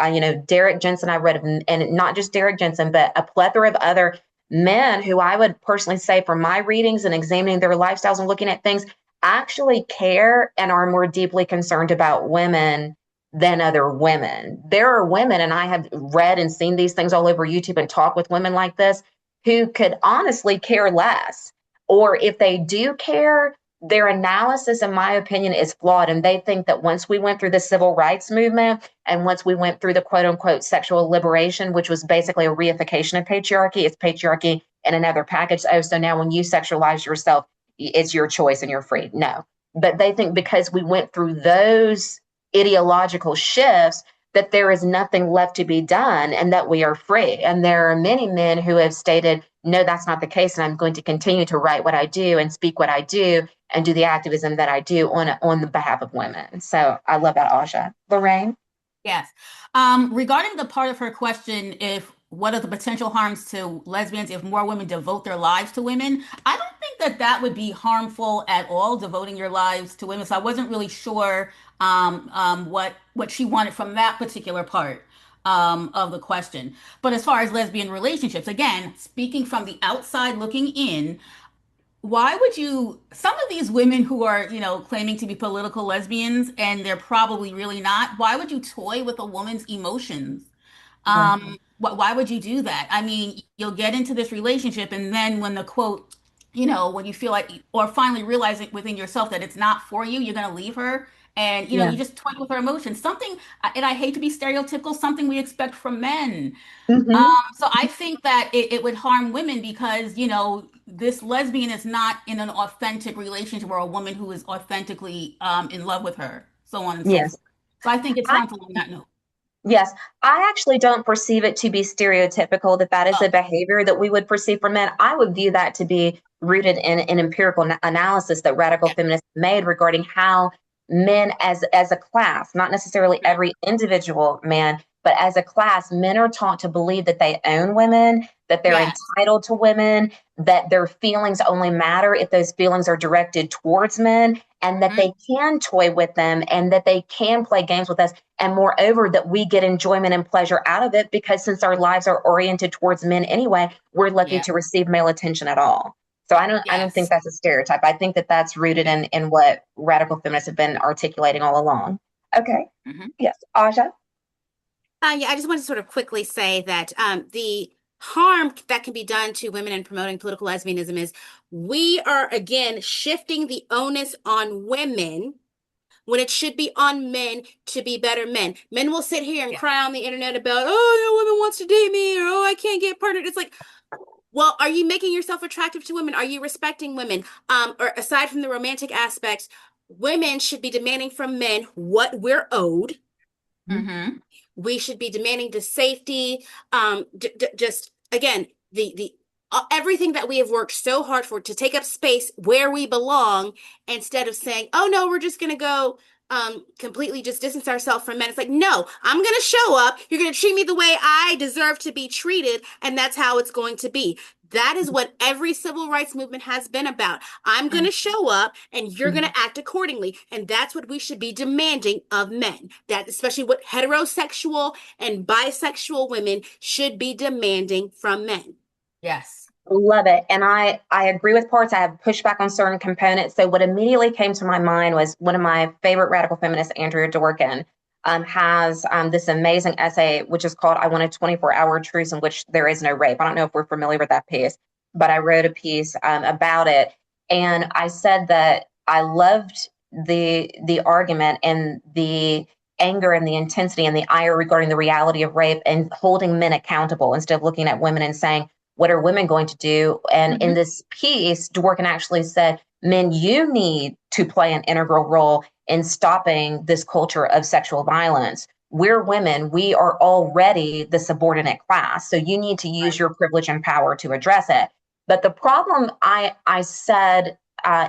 [SPEAKER 1] Derek Jensen, I read of, and not just Derek Jensen, but a plethora of other men who I would personally say from my readings and examining their lifestyles and looking at things actually care and are more deeply concerned about women than other women. There are women, and I have read and seen these things all over YouTube and talk with women like this, who could honestly care less. Or if they do care, their analysis, in my opinion, is flawed. And they think that once we went through the civil rights movement and once we went through the quote unquote sexual liberation, which was basically a reification of patriarchy, it's patriarchy in another package. Oh, so now when you sexualize yourself, it's your choice and you're free. No. But they think because we went through those ideological shifts, that there is nothing left to be done and that we are free. And there are many men who have stated, no, that's not the case. And I'm going to continue to write what I do and speak what I do and do the activism that I do on the behalf of women. So I love that, Aja. Lorraine?
[SPEAKER 3] Yes. Regarding the part of her question, what are the potential harms to lesbians if more women devote their lives to women? I don't think that would be harmful at all, devoting your lives to women. So I wasn't really sure what she wanted from that particular part of the question. But as far as lesbian relationships, again, speaking from the outside looking in, why would some of these women who are, claiming to be political lesbians, and they're probably really not, why would you toy with a woman's emotions? Why would you do that? I mean, you'll get into this relationship, and then when the quote, when you feel like, or finally realize it within yourself that it's not for you, you're going to leave her. And,
[SPEAKER 1] Yeah.
[SPEAKER 3] you just toy with her emotions. Something, and I hate to be stereotypical, something we expect from men.
[SPEAKER 1] Mm-hmm.
[SPEAKER 3] So I think that it would harm women because, this lesbian is not in an authentic relationship or a woman who is authentically in love with her, so on and so
[SPEAKER 1] Yes.
[SPEAKER 3] forth. So I think it's
[SPEAKER 1] I,
[SPEAKER 3] harmful on that note.
[SPEAKER 1] yes. I actually don't perceive it to be stereotypical that is
[SPEAKER 3] Oh,
[SPEAKER 1] a behavior that we would perceive from men. I would view that to be rooted in empirical analysis that radical
[SPEAKER 3] yeah.
[SPEAKER 1] feminists made regarding how men as a class, not necessarily every individual man, but as a class, men are taught to believe that they own women, that they're
[SPEAKER 3] Yes.
[SPEAKER 1] entitled to women, that their feelings only matter if those feelings are directed towards men, and that
[SPEAKER 3] Mhm.
[SPEAKER 1] they can toy with them and that they can play games with us. And moreover, that we get enjoyment and pleasure out of it because since our lives are oriented towards men anyway, we're lucky
[SPEAKER 3] Yeah.
[SPEAKER 1] to receive male attention at all. So I don't think
[SPEAKER 3] Yes.
[SPEAKER 1] that's a stereotype. I think that that's rooted
[SPEAKER 3] Yeah.
[SPEAKER 1] in what radical feminists have been articulating all along. Okay.
[SPEAKER 3] Mhm.
[SPEAKER 1] Yes, Aja.
[SPEAKER 2] Yeah, I just want to sort of quickly say that the harm that can be done to women in promoting political lesbianism is we are again shifting the onus on women when it should be on men to be better men. Men will sit here and cry on the internet about, oh, no woman wants to date me, or oh, I can't get partnered. It's like, well, are you making yourself attractive to women? Are you respecting women? Or aside from the romantic aspects, women should be demanding from men what we're owed.
[SPEAKER 3] Mm-hmm.
[SPEAKER 2] We should be demanding the safety, just again, the everything that we have worked so hard for to take up space where we belong, instead of saying, oh no, we're just gonna go completely just distance ourselves from men. It's like, no, I'm gonna show up, you're gonna treat me the way I deserve to be treated, and that's how it's going to be. That is what every civil rights movement has been about. I'm going to show up and you're going to act accordingly. And that's what we should be demanding of men. That especially what heterosexual and bisexual women should be demanding from men.
[SPEAKER 3] Yes.
[SPEAKER 1] Love it. And I agree with parts. I have pushback on certain components. So what immediately came to my mind was one of my favorite radical feminists, Andrea Dworkin, has this amazing essay, which is called I Want a 24-Hour Truce in Which There Is No Rape. I don't know if we're familiar with that piece, but I wrote a piece about it. And I said that I loved the argument and the anger and the intensity and the ire regarding the reality of rape and holding men accountable instead of looking at women and saying, what are women going to do? And in this piece, Dworkin actually said, men, you need to play an integral role in stopping this culture of sexual violence. We're women. We are already the subordinate class. So you need to use your privilege and power to address it. But the problem I said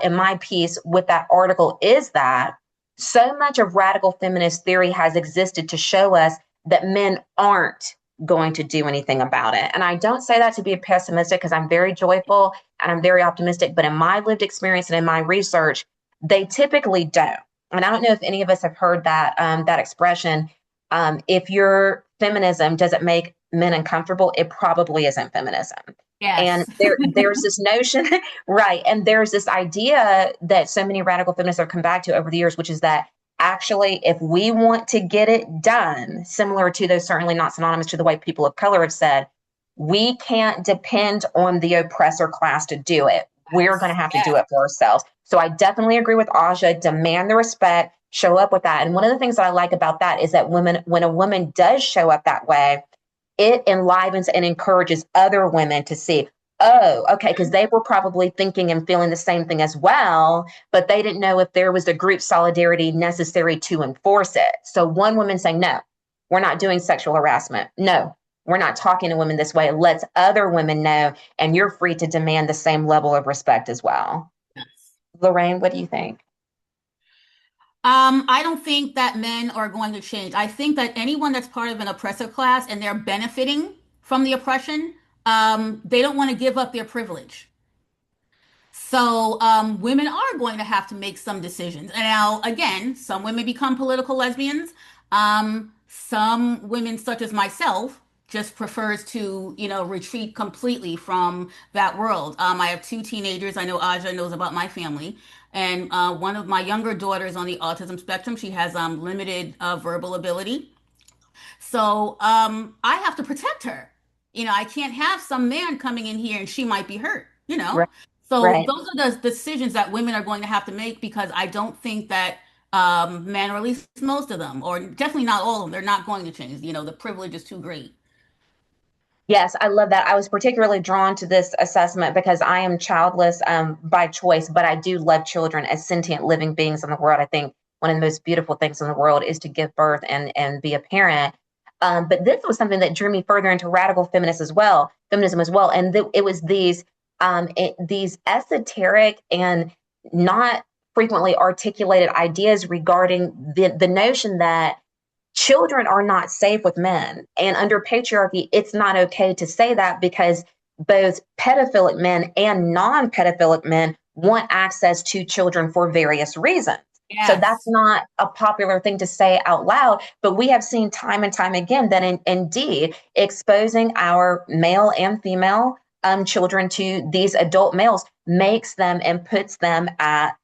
[SPEAKER 1] in my piece with that article is that so much of radical feminist theory has existed to show us that men aren't going to do anything about it. And I don't say that to be pessimistic because I'm very joyful and I'm very optimistic, but in my lived experience and in my research, they typically don't. And I don't know if any of us have heard that that expression. If your feminism doesn't make men uncomfortable, it probably isn't feminism.
[SPEAKER 3] Yes.
[SPEAKER 1] And there's this notion, right? And there's this idea that so many radical feminists have come back to over the years, which is that actually, if we want to get it done, similar to those certainly not synonymous to the way people of color have said, we can't depend on the oppressor class to do it. We're going to have to do it for ourselves. So I definitely agree with Aja, demand the respect, show up with that. And one of the things that I like about that is that when a woman does show up that way, it enlivens and encourages other women to see, oh, okay, because they were probably thinking and feeling the same thing as well, but they didn't know if there was the group solidarity necessary to enforce it. So one woman saying, no, we're not doing sexual harassment. No, we're not talking to women this way. It lets other women know, and you're free to demand the same level of respect as well.
[SPEAKER 3] Yes.
[SPEAKER 1] Lorraine, what do you think?
[SPEAKER 3] I don't think that men are going to change. I think that anyone that's part of an oppressor class and they're benefiting from the oppression, they don't want to give up their privilege. So women are going to have to make some decisions. And now, again, some women become political lesbians. Some women, such as myself, just prefers to, retreat completely from that world. I have two teenagers. I know Aja knows about my family. And one of my younger daughters on the autism spectrum, she has limited verbal ability. So I have to protect her. I can't have some man coming in here and she might be hurt,
[SPEAKER 1] Right.
[SPEAKER 3] So
[SPEAKER 1] Right.
[SPEAKER 3] those are the decisions that women are going to have to make because I don't think that men, or at least most of them, or definitely not all of them, they're not going to change. The privilege is too great.
[SPEAKER 1] Yes, I love that. I was particularly drawn to this assessment because I am childless by choice, but I do love children as sentient living beings in the world. I think one of the most beautiful things in the world is to give birth and be a parent. But this was something that drew me further into radical feminism as well. And it was these esoteric and not frequently articulated ideas regarding the notion that children are not safe with men. And under patriarchy, it's not okay to say that because both pedophilic men and non-pedophilic men want access to children for various reasons. So that's
[SPEAKER 3] Yes.
[SPEAKER 1] not a popular thing to say out loud, but we have seen time and time again that indeed exposing our male and female children to these adult males makes them and puts them at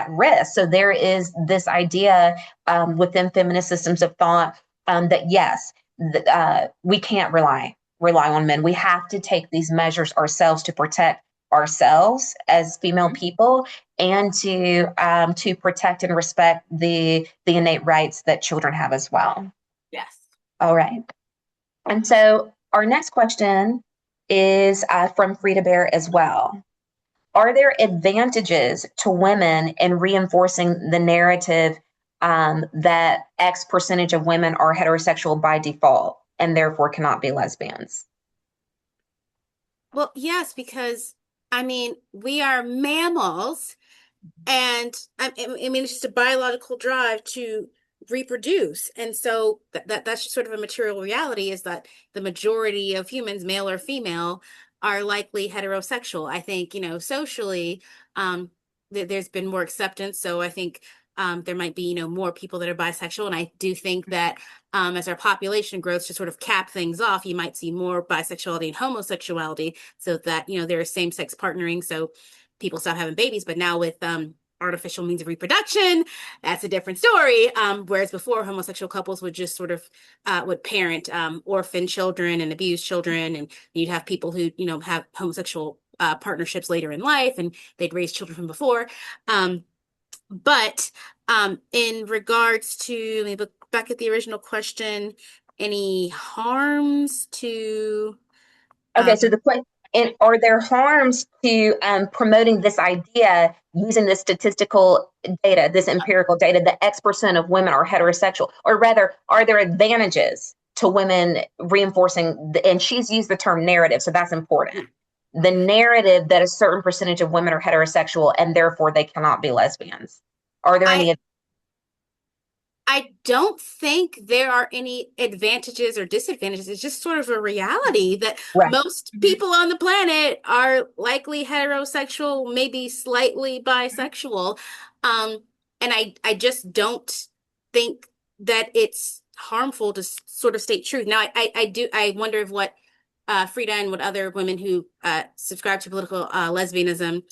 [SPEAKER 1] risk. So there is this idea within feminist systems of thought that yes, we can't rely rely on men. We have to take these measures ourselves to protect ourselves as female people and to protect and respect the innate rights that children have as well.
[SPEAKER 3] Yes.
[SPEAKER 1] All right. And so our next question is from Frida Bear as well. Are there advantages to women in reinforcing the narrative that X percentage of women are heterosexual by default and therefore cannot be lesbians?
[SPEAKER 2] Well, yes, because I mean, we are mammals, and I mean, it's just a biological drive to reproduce. And so that's just sort of a material reality is that the majority of humans, male or female, are likely heterosexual. I think, socially, there's been more acceptance. So I think there might be, more people that are bisexual. And I do think that as our population grows to sort of cap things off, you might see more bisexuality and homosexuality so that, there is same-sex partnering. So people stop having babies. But now with artificial means of reproduction, that's a different story. Whereas before, homosexual couples would just sort of would parent orphan children and abused children, and you'd have people who have homosexual partnerships later in life, and they'd raise children from before. But in regards to, let me look back at the original question, any harms to?
[SPEAKER 1] Okay, so the question, are there harms to promoting this idea using this statistical data, this empirical data, that X% of women are heterosexual? Or rather, are there advantages to women reinforcing, and she's used the term narrative, so that's important. The narrative that a certain percentage of women are heterosexual and therefore they cannot be lesbians. Are there any?
[SPEAKER 2] I don't think there are any advantages or disadvantages. It's just sort of a reality that most people on the planet are likely heterosexual, maybe slightly bisexual. And I just don't think that it's harmful to sort of state truth. Now, I wonder if what Frida and what other women who subscribe to political lesbianism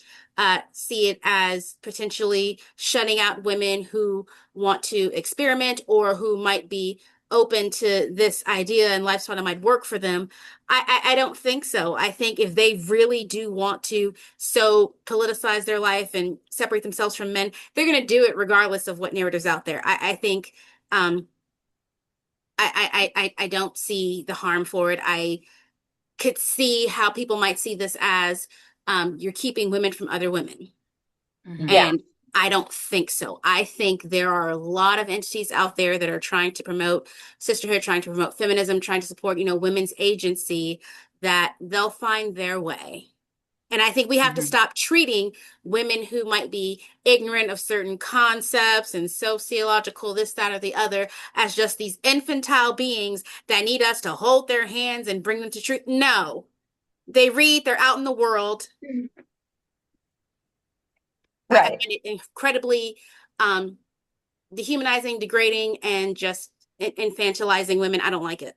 [SPEAKER 2] see it as potentially shutting out women who want to experiment or who might be open to this idea and lifestyle that might work for them. I don't think so. I think if they really do want to so politicize their life and separate themselves from men, they're going to do it regardless of what narrative's out there. I think I don't see the harm for it. I could see how people might see this as you're keeping women from other women.
[SPEAKER 1] Yeah.
[SPEAKER 2] And I don't think so. I think there are a lot of entities out there that are trying to promote sisterhood, trying to promote feminism, trying to support, women's agency, that they'll find their way. And I think we have to stop treating women who might be ignorant of certain concepts and sociological this, that, or the other as just these infantile beings that need us to hold their hands and bring them to truth. No, they read, they're out in the world.
[SPEAKER 1] Right.
[SPEAKER 2] I find it incredibly dehumanizing, degrading, and just infantilizing women. I don't like it.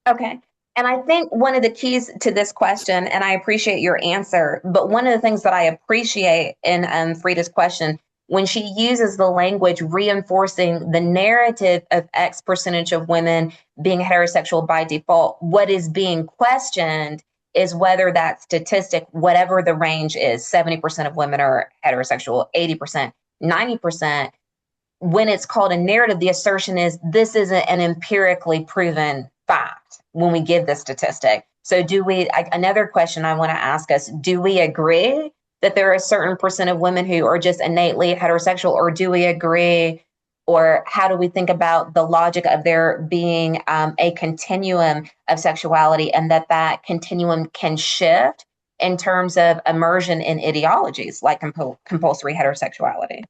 [SPEAKER 1] Okay. And I think one of the keys to this question, and I appreciate your answer, but one of the things that I appreciate in Frida's question, when she uses the language reinforcing the narrative of X percentage of women being heterosexual by default, what is being questioned is whether that statistic, whatever the range is, 70% of women are heterosexual, 80%, 90%, when it's called a narrative, the assertion is this isn't an empirically proven fact when we give the statistic. So another question I want to ask us, do we agree that there are a certain percent of women who are just innately heterosexual, or do we agree, or how do we think about the logic of there being a continuum of sexuality and that continuum can shift in terms of immersion in ideologies like compulsory heterosexuality?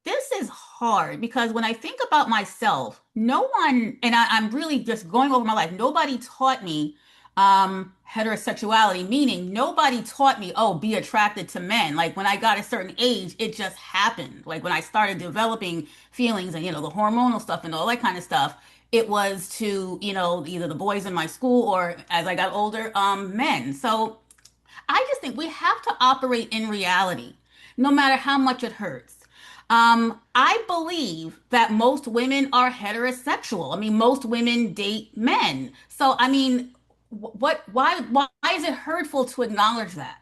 [SPEAKER 3] This is hard because when I think about myself, no one, and I'm really just going over my life, nobody taught me heterosexuality, meaning nobody taught me, oh, be attracted to men. Like when I got a certain age, it just happened. Like when I started developing feelings and, the hormonal stuff and all that kind of stuff, it was to, either the boys in my school or as I got older, men. So I just think we have to operate in reality, no matter how much it hurts. I believe that most women are heterosexual. I mean, most women date men. So, I mean, why is it hurtful to acknowledge that?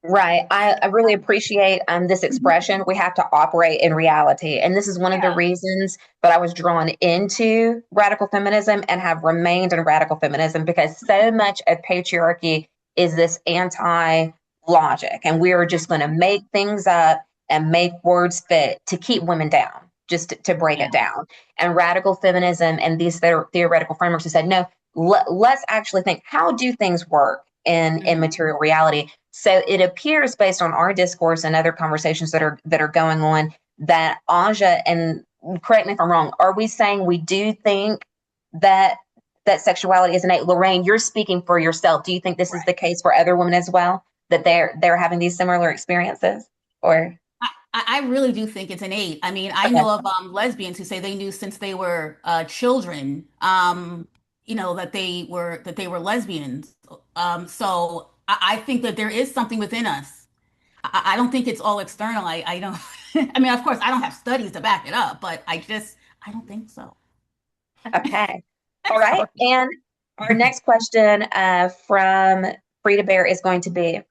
[SPEAKER 1] Right. I really appreciate this
[SPEAKER 3] Mhm.
[SPEAKER 1] expression. We have to operate in reality. And this is one of the
[SPEAKER 3] Yeah.
[SPEAKER 1] reasons that I was drawn into radical feminism and have remained in radical feminism, because so much of patriarchy is this anti logic. And we are just going to make things up and make words fit to keep women down, just to break
[SPEAKER 3] Yeah.
[SPEAKER 1] it down. And radical feminism and these theoretical frameworks have said, no, let's actually think, how do things work in
[SPEAKER 3] Mhm.
[SPEAKER 1] material reality? So it appears, based on our discourse and other conversations that are going on, that Aja, and correct me if I'm wrong, are we saying we do think that sexuality is innate? Lorraine, you're speaking for yourself. Do you think this is the
[SPEAKER 3] Right.
[SPEAKER 1] case for other women as well? That they're having these similar experiences? Or
[SPEAKER 3] I really do think it's innate. I mean, I
[SPEAKER 1] okay,
[SPEAKER 3] know of lesbians who say they knew since they were children, that they were lesbians. So I think that there is something within us. I don't think it's all external. I don't. I mean, of course, I don't have studies to back it up, but I don't think so.
[SPEAKER 1] okay, all right.
[SPEAKER 3] Sorry.
[SPEAKER 1] And our next question from Frida Bear is going to be: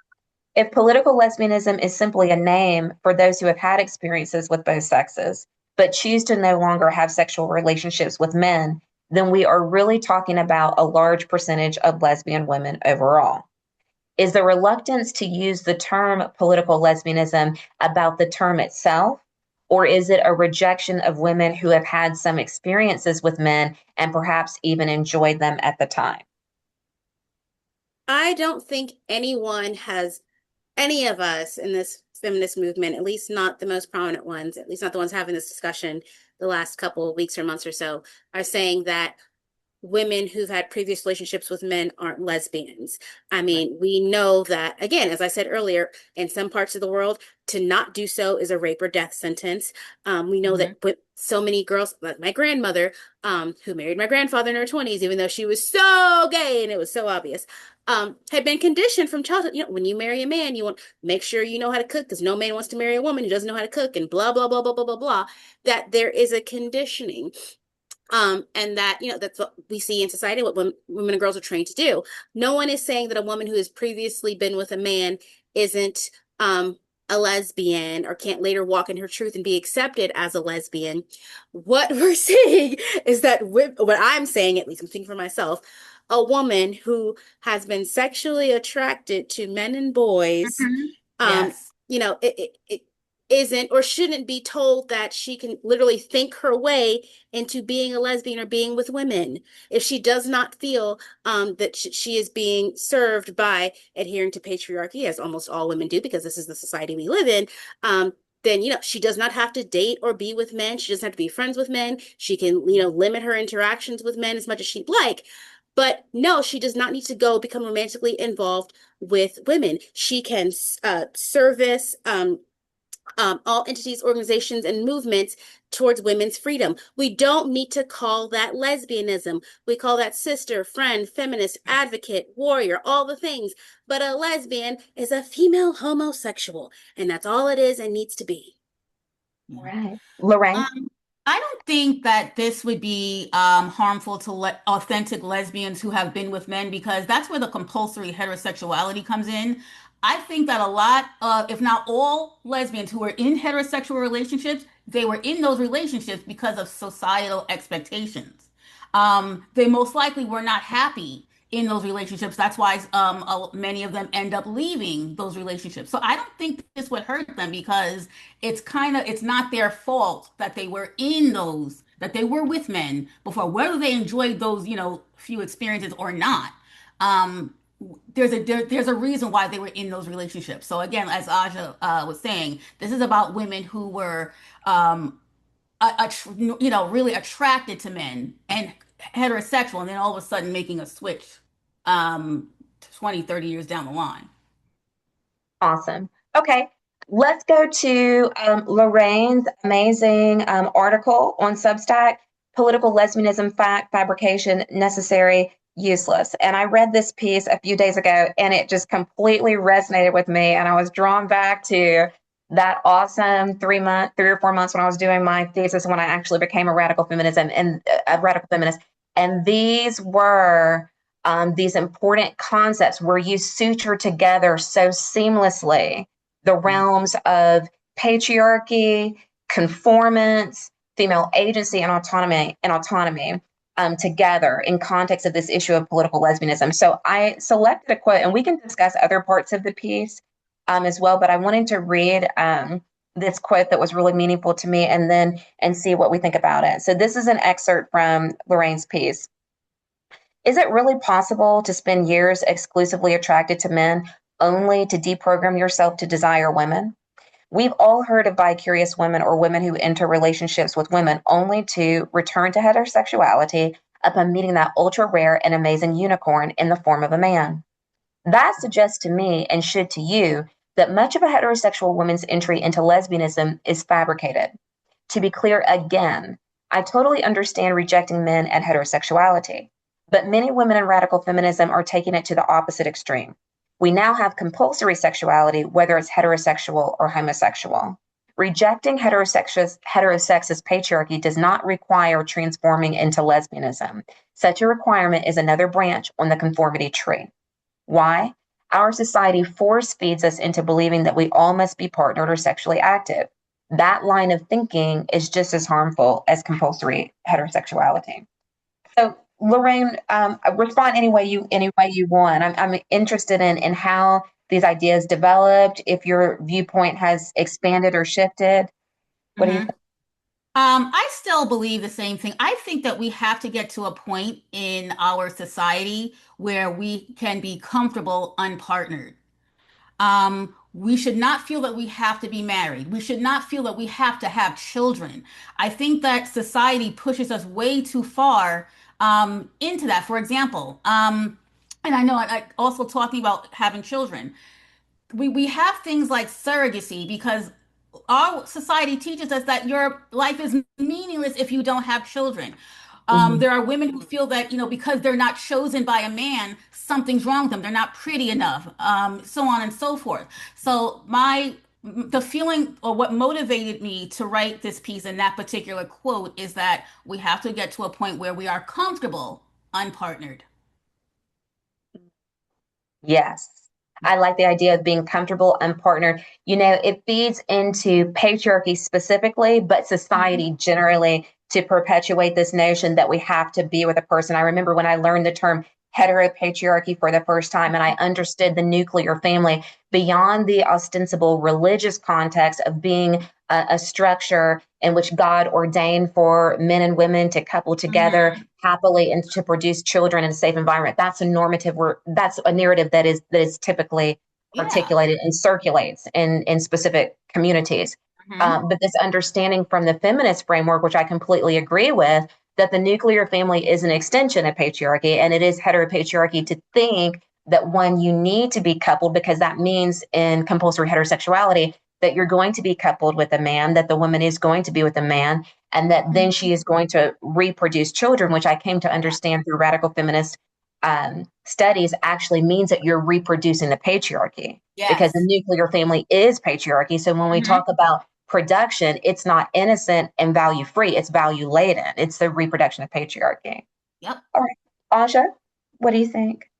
[SPEAKER 1] if political lesbianism is simply a name for those who have had experiences with both sexes, but choose to no longer have sexual relationships with men, then we are really talking about a large percentage of lesbian women overall. Is the reluctance to use the term political lesbianism about the term itself, or is it a rejection of women who have had some experiences with men and perhaps even enjoyed them at the time?
[SPEAKER 2] I don't think any of us in this feminist movement, at least not the most prominent ones, at least not the ones having this discussion the last couple of weeks or months or so, are saying that women who've had previous relationships with men aren't lesbians. I
[SPEAKER 1] Right.
[SPEAKER 2] mean, we know that, again, as I said earlier, in some parts of the world, to not do so is a rape or death sentence. We know that
[SPEAKER 3] Mhm.
[SPEAKER 2] with so many girls, like my grandmother, who married my grandfather in her 20s, even though she was so gay and it was so obvious, had been conditioned from childhood. You know, when you marry a man, you want make sure you know how to cook because no man wants to marry a woman who doesn't know how to cook and blah, blah, blah, blah, blah, blah, blah. That there is a conditioning, and that, that's what we see in society, what women and girls are trained to do. No one is saying that a woman who has previously been with a man isn't a lesbian or can't later walk in her truth and be accepted as a lesbian. What we're saying is that what I'm saying, at least I'm speaking for myself, a woman who has been sexually attracted to men and boys,
[SPEAKER 3] Mhm.
[SPEAKER 2] um,
[SPEAKER 3] Yes.
[SPEAKER 2] it isn't or shouldn't be told that she can literally think her way into being a lesbian or being with women. If she does not feel that she is being served by adhering to patriarchy, as almost all women do, because this is the society we live in, then she does not have to date or be with men. She doesn't have to be friends with men. She can limit her interactions with men as much as she'd like. But no, she does not need to go become romantically involved with women. She can service all entities, organizations, and movements towards women's freedom. We don't need to call that lesbianism. We call that sister, friend, feminist, advocate, warrior, all the things. But a lesbian is a female homosexual, and that's all it is and needs to be.
[SPEAKER 1] All
[SPEAKER 3] Yeah.
[SPEAKER 1] right. Lorraine?
[SPEAKER 3] Um, I don't think that this would be harmful to authentic lesbians who have been with men because that's where the compulsory heterosexuality comes in. I think that a lot of, if not all lesbians who are in heterosexual relationships, they were in those relationships because of societal expectations. They most likely were not happy in those relationships. That's why many of them end up leaving those relationships. So I don't think this would hurt them because it's not their fault that they were in those, that they were with men before, whether they enjoyed those, few experiences or not. Um, there's a reason why they were in those relationships. So again, as Aja was saying, this is about women who were really attracted to men and heterosexual, and then all of a sudden making a switch 20, 30 years down the line.
[SPEAKER 1] Awesome. Okay, let's go to Lorraine's amazing article on Substack: Political Lesbianism Fact Fabrication Necessary, Useless. And I read this piece a few days ago and it just completely resonated with me. And I was drawn back to that awesome 3 or 4 months when I was doing my thesis, when I actually became a radical feminism and a radical feminist. And these were these important concepts where you suture together so seamlessly the realms of patriarchy, conformance, female agency, and autonomy together in context of this issue of political lesbianism. So I selected a quote, and we can discuss other parts of the piece as well. But I wanted to read this quote that was really meaningful to me, and see what we think about it. So this is an excerpt from Lorraine's piece. Is it really possible to spend years exclusively attracted to men only to deprogram yourself to desire women? We've all heard of vicarious women or women who enter relationships with women only to return to heterosexuality upon meeting that ultra rare and amazing unicorn in the form of a man. That suggests to me, and should to you, that much of a heterosexual woman's entry into lesbianism is fabricated. To be clear again, I totally understand rejecting men and heterosexuality, but many women in radical feminism are taking it to the opposite extreme. We now have compulsory sexuality, whether it's heterosexual or homosexual. Rejecting heterosexist patriarchy does not require transforming into lesbianism. Such a requirement is another branch on the conformity tree. Why? Our society force feeds us into believing that we all must be partnered or sexually active. That line of thinking is just as harmful as compulsory heterosexuality. So, Lorraine, respond any way you want. I'm interested in how these ideas developed, if your viewpoint has expanded or shifted. What do you
[SPEAKER 3] Mhm.
[SPEAKER 1] think?
[SPEAKER 3] I still believe the same thing. I think that we have to get to a point in our society where we can be comfortable unpartnered. We should not feel that we have to be married. We should not feel that we have to have children. I think that society pushes us way too far into that. For example, and I know I also talking about having children. We have things like surrogacy because our society teaches us that your life is meaningless if you don't have children.
[SPEAKER 1] Mhm.
[SPEAKER 3] There are women who feel that, because they're not chosen by a man, something's wrong with them. They're not pretty enough, so on and so forth. So the feeling or what motivated me to write this piece and that particular quote is that we have to get to a point where we are comfortable unpartnered.
[SPEAKER 1] Yes. I like the idea of being comfortable and partnered. It feeds into patriarchy specifically, but
[SPEAKER 3] Mhm.
[SPEAKER 1] society generally to perpetuate this notion that we have to be with a person. I remember when I learned the term heteropatriarchy for the first time, and I understood the nuclear family beyond the ostensible religious context of being a structure in which God ordained for men and women to couple together
[SPEAKER 3] Mhm.
[SPEAKER 1] happily and to produce children in a safe environment. That's a narrative that is typically
[SPEAKER 3] Yeah.
[SPEAKER 1] articulated and circulates in specific communities.
[SPEAKER 3] Mhm.
[SPEAKER 1] But this understanding from the feminist framework, which I completely agree with, that the nuclear family is an extension of patriarchy, and it is heteropatriarchy to think that one, you need to be coupled because that means in compulsory heterosexuality that you're going to be coupled with a man, that the woman is going to be with a man, and that then she is going to reproduce children, which I came to understand through radical feminist studies actually means that you're reproducing the patriarchy because the
[SPEAKER 3] Yes.
[SPEAKER 1] nuclear family is patriarchy. So when we talk
[SPEAKER 3] Mhm.
[SPEAKER 1] about production, it's not innocent and value free, it's value laden. It's the reproduction of patriarchy.
[SPEAKER 3] Yep.
[SPEAKER 1] All right, Aja, what do you think?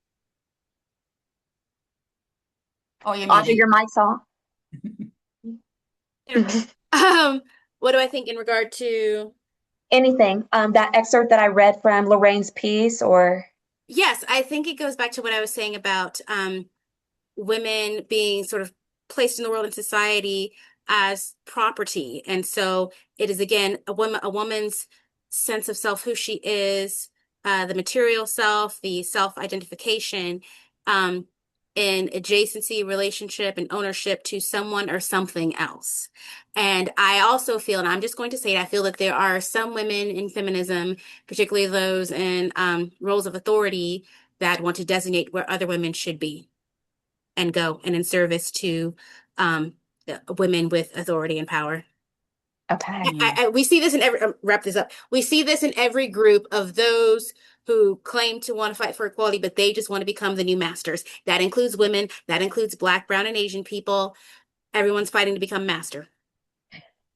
[SPEAKER 3] Oh, you're
[SPEAKER 1] Aja,
[SPEAKER 3] muted.
[SPEAKER 1] your mic's off.
[SPEAKER 2] There we go. Um, what do I think in regard to?
[SPEAKER 1] Anything, that excerpt that I read from Lorraine's piece, or
[SPEAKER 2] Yes, I think it goes back to what I was saying about women being sort of placed in the world and society as property. And so it is again a woman's sense of self, who she is, the material self, the self-identification, um, in adjacency, relationship, and ownership to someone or something else. And I also feel, and I'm just going to say it, I feel that there are some women in feminism, particularly those in roles of authority, that want to designate where other women should be and go and in service to um, women with authority and power.
[SPEAKER 1] okay.
[SPEAKER 3] Yeah.
[SPEAKER 2] We see this in every, wrap this up. We see this in every group of those who claim to want to fight for equality, but they just want to become the new masters. That includes women, that includes Black, Brown, and Asian people. everyone's fighting to become master.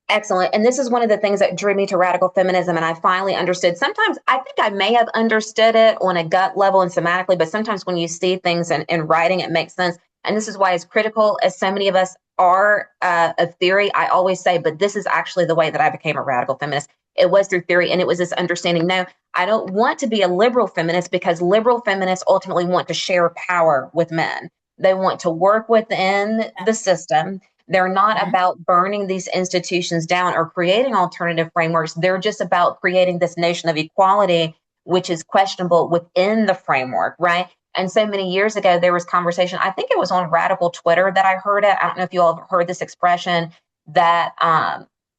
[SPEAKER 1] Excellent. And this is one of the things that drew me to radical feminism. And I finally understood. Sometimes I think I may have understood it on a gut level and somatically, but sometimes when you see things in writing, it makes sense. And this is why, as critical as so many of us are of theory, I always say, but this is actually the way that I became a radical feminist. It was through theory, and it was this understanding. No, I don't want to be a liberal feminist, because liberal feminists ultimately want to share power with men. They want to work within the system. They're not about burning these institutions down or creating alternative frameworks. They're just about creating this notion of equality, which is questionable within the framework, right? And so many years ago, there was conversation, I think it was on radical Twitter that I heard it. I don't know if you all have heard this expression that,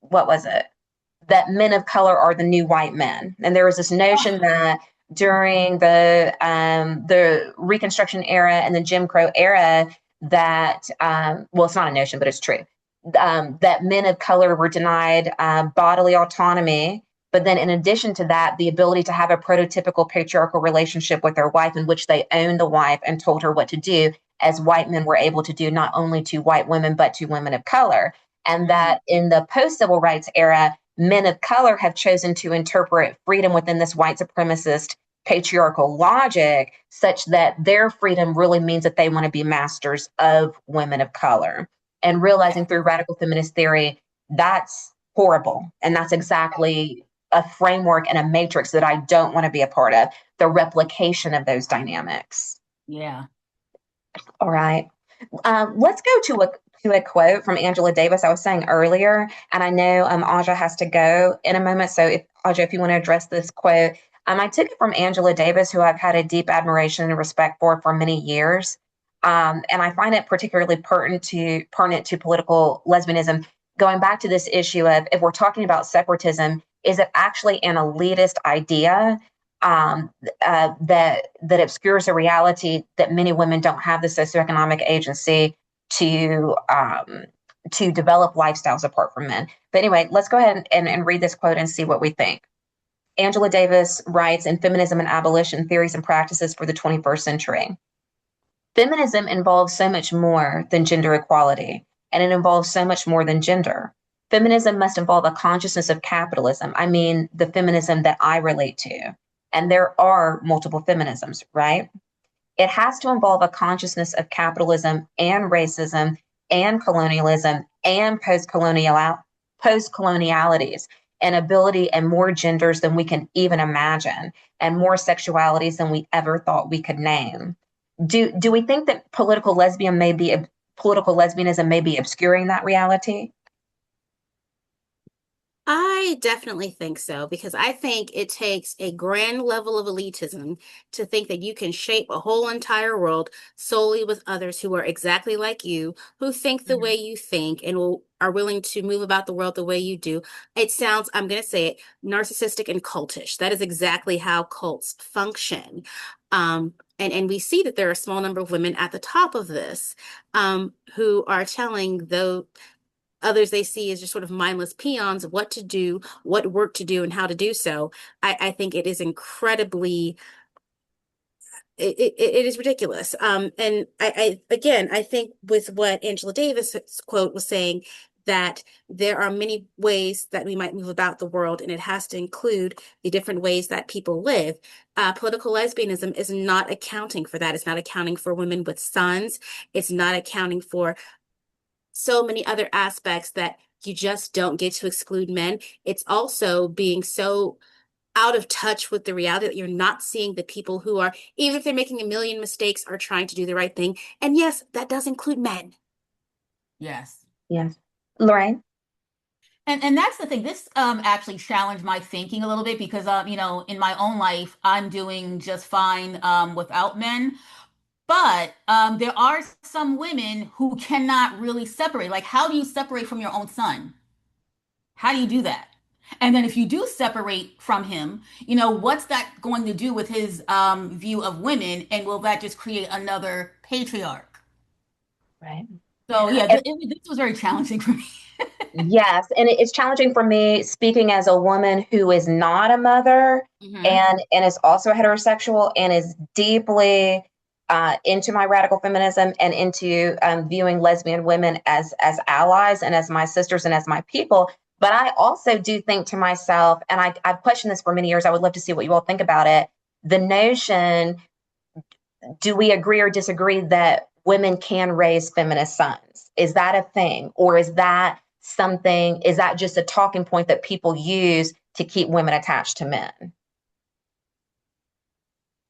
[SPEAKER 1] what was it? That men of color are the new white men. And there was this notion that during the Reconstruction era and the Jim Crow era, that, well, it's not a notion, but it's true, that men of color were denied bodily autonomy. But then in addition to that, the ability to have a prototypical patriarchal relationship with their wife, in which they owned the wife and told her what to do, as white men were able to do, not only to white women, but to women of color. And that in the post-civil rights era, men of color have chosen to interpret freedom within this white supremacist patriarchal logic, such that their freedom really means that they want to be masters of women of color. And realizing through radical feminist theory, that's horrible. And that's exactly a framework and a matrix that I don't want to be a part of, the replication of those dynamics.
[SPEAKER 3] Yeah.
[SPEAKER 1] All right. Let's go to a quote from Angela Davis I was saying earlier. And I know Aja has to go in a moment. So Aja, if you want to address this quote, I took it from Angela Davis, who I've had a deep admiration and respect for many years. And I find it particularly pertinent to political lesbianism. Going back to this issue of, if we're talking about separatism, is it actually an elitist idea that obscures a reality that many women don't have the socioeconomic agency to develop lifestyles apart from men? But anyway, let's go ahead and read this quote and see what we think. Angela Davis writes in Feminism and Abolition, Theories and Practices for the 21st Century. Feminism involves so much more than gender equality, and it involves so much more than gender. Feminism must involve a consciousness of capitalism. I mean, the feminism that I relate to. And there are multiple feminisms, right? It has to involve a consciousness of capitalism and racism and colonialism and post-colonialities, and ability and more genders than we can even imagine, and more sexualities than we ever thought we could name. Do we think that political lesbianism may be obscuring that reality?
[SPEAKER 2] I definitely think so, because I think it takes a grand level of elitism to think that you can shape a whole entire world solely with others who are exactly like you, who think the way you think, and are willing to move about the world the way you do. It sounds, I'm going to say it, narcissistic and cultish. That is exactly how cults function. And we see that there are a small number of women at the top of this who are telling others they see as just sort of mindless peons what to do, what work to do, and how to do so. I think it is incredibly, it is ridiculous. And I think with what Angela Davis' quote was saying, that there are many ways that we might move about the world, and it has to include the different ways that people live. Political lesbianism is not accounting for that. It's not accounting for women with sons. It's not accounting for so many other aspects that you just don't get to exclude men. It's also being so out of touch with the reality that you're not seeing the people who are, even if they're making a million mistakes, are trying to do the right thing. And yes, that does include men.
[SPEAKER 3] Yes.
[SPEAKER 1] Yes. Lorraine?
[SPEAKER 3] And that's the thing. This actually challenged my thinking a little bit, because in my own life, I'm doing just fine without men. But there are some women who cannot really separate. Like, how do you separate from your own son? How do you do that? And then if you do separate from him, what's that going to do with his view of women? And will that just create another patriarch?
[SPEAKER 1] Right.
[SPEAKER 3] So yeah, this was very challenging for me.
[SPEAKER 1] Yes, and it's challenging for me, speaking as a woman who is not a mother, and is also heterosexual, and is deeply into my radical feminism and into viewing lesbian women as allies and as my sisters and as my people. But I also do think to myself, and I've questioned this for many years. I would love to see what you all think about it. The notion, do we agree or disagree that women can raise feminist sons? Is that a thing? Or is that something, is that just a talking point that people use to keep women attached to men?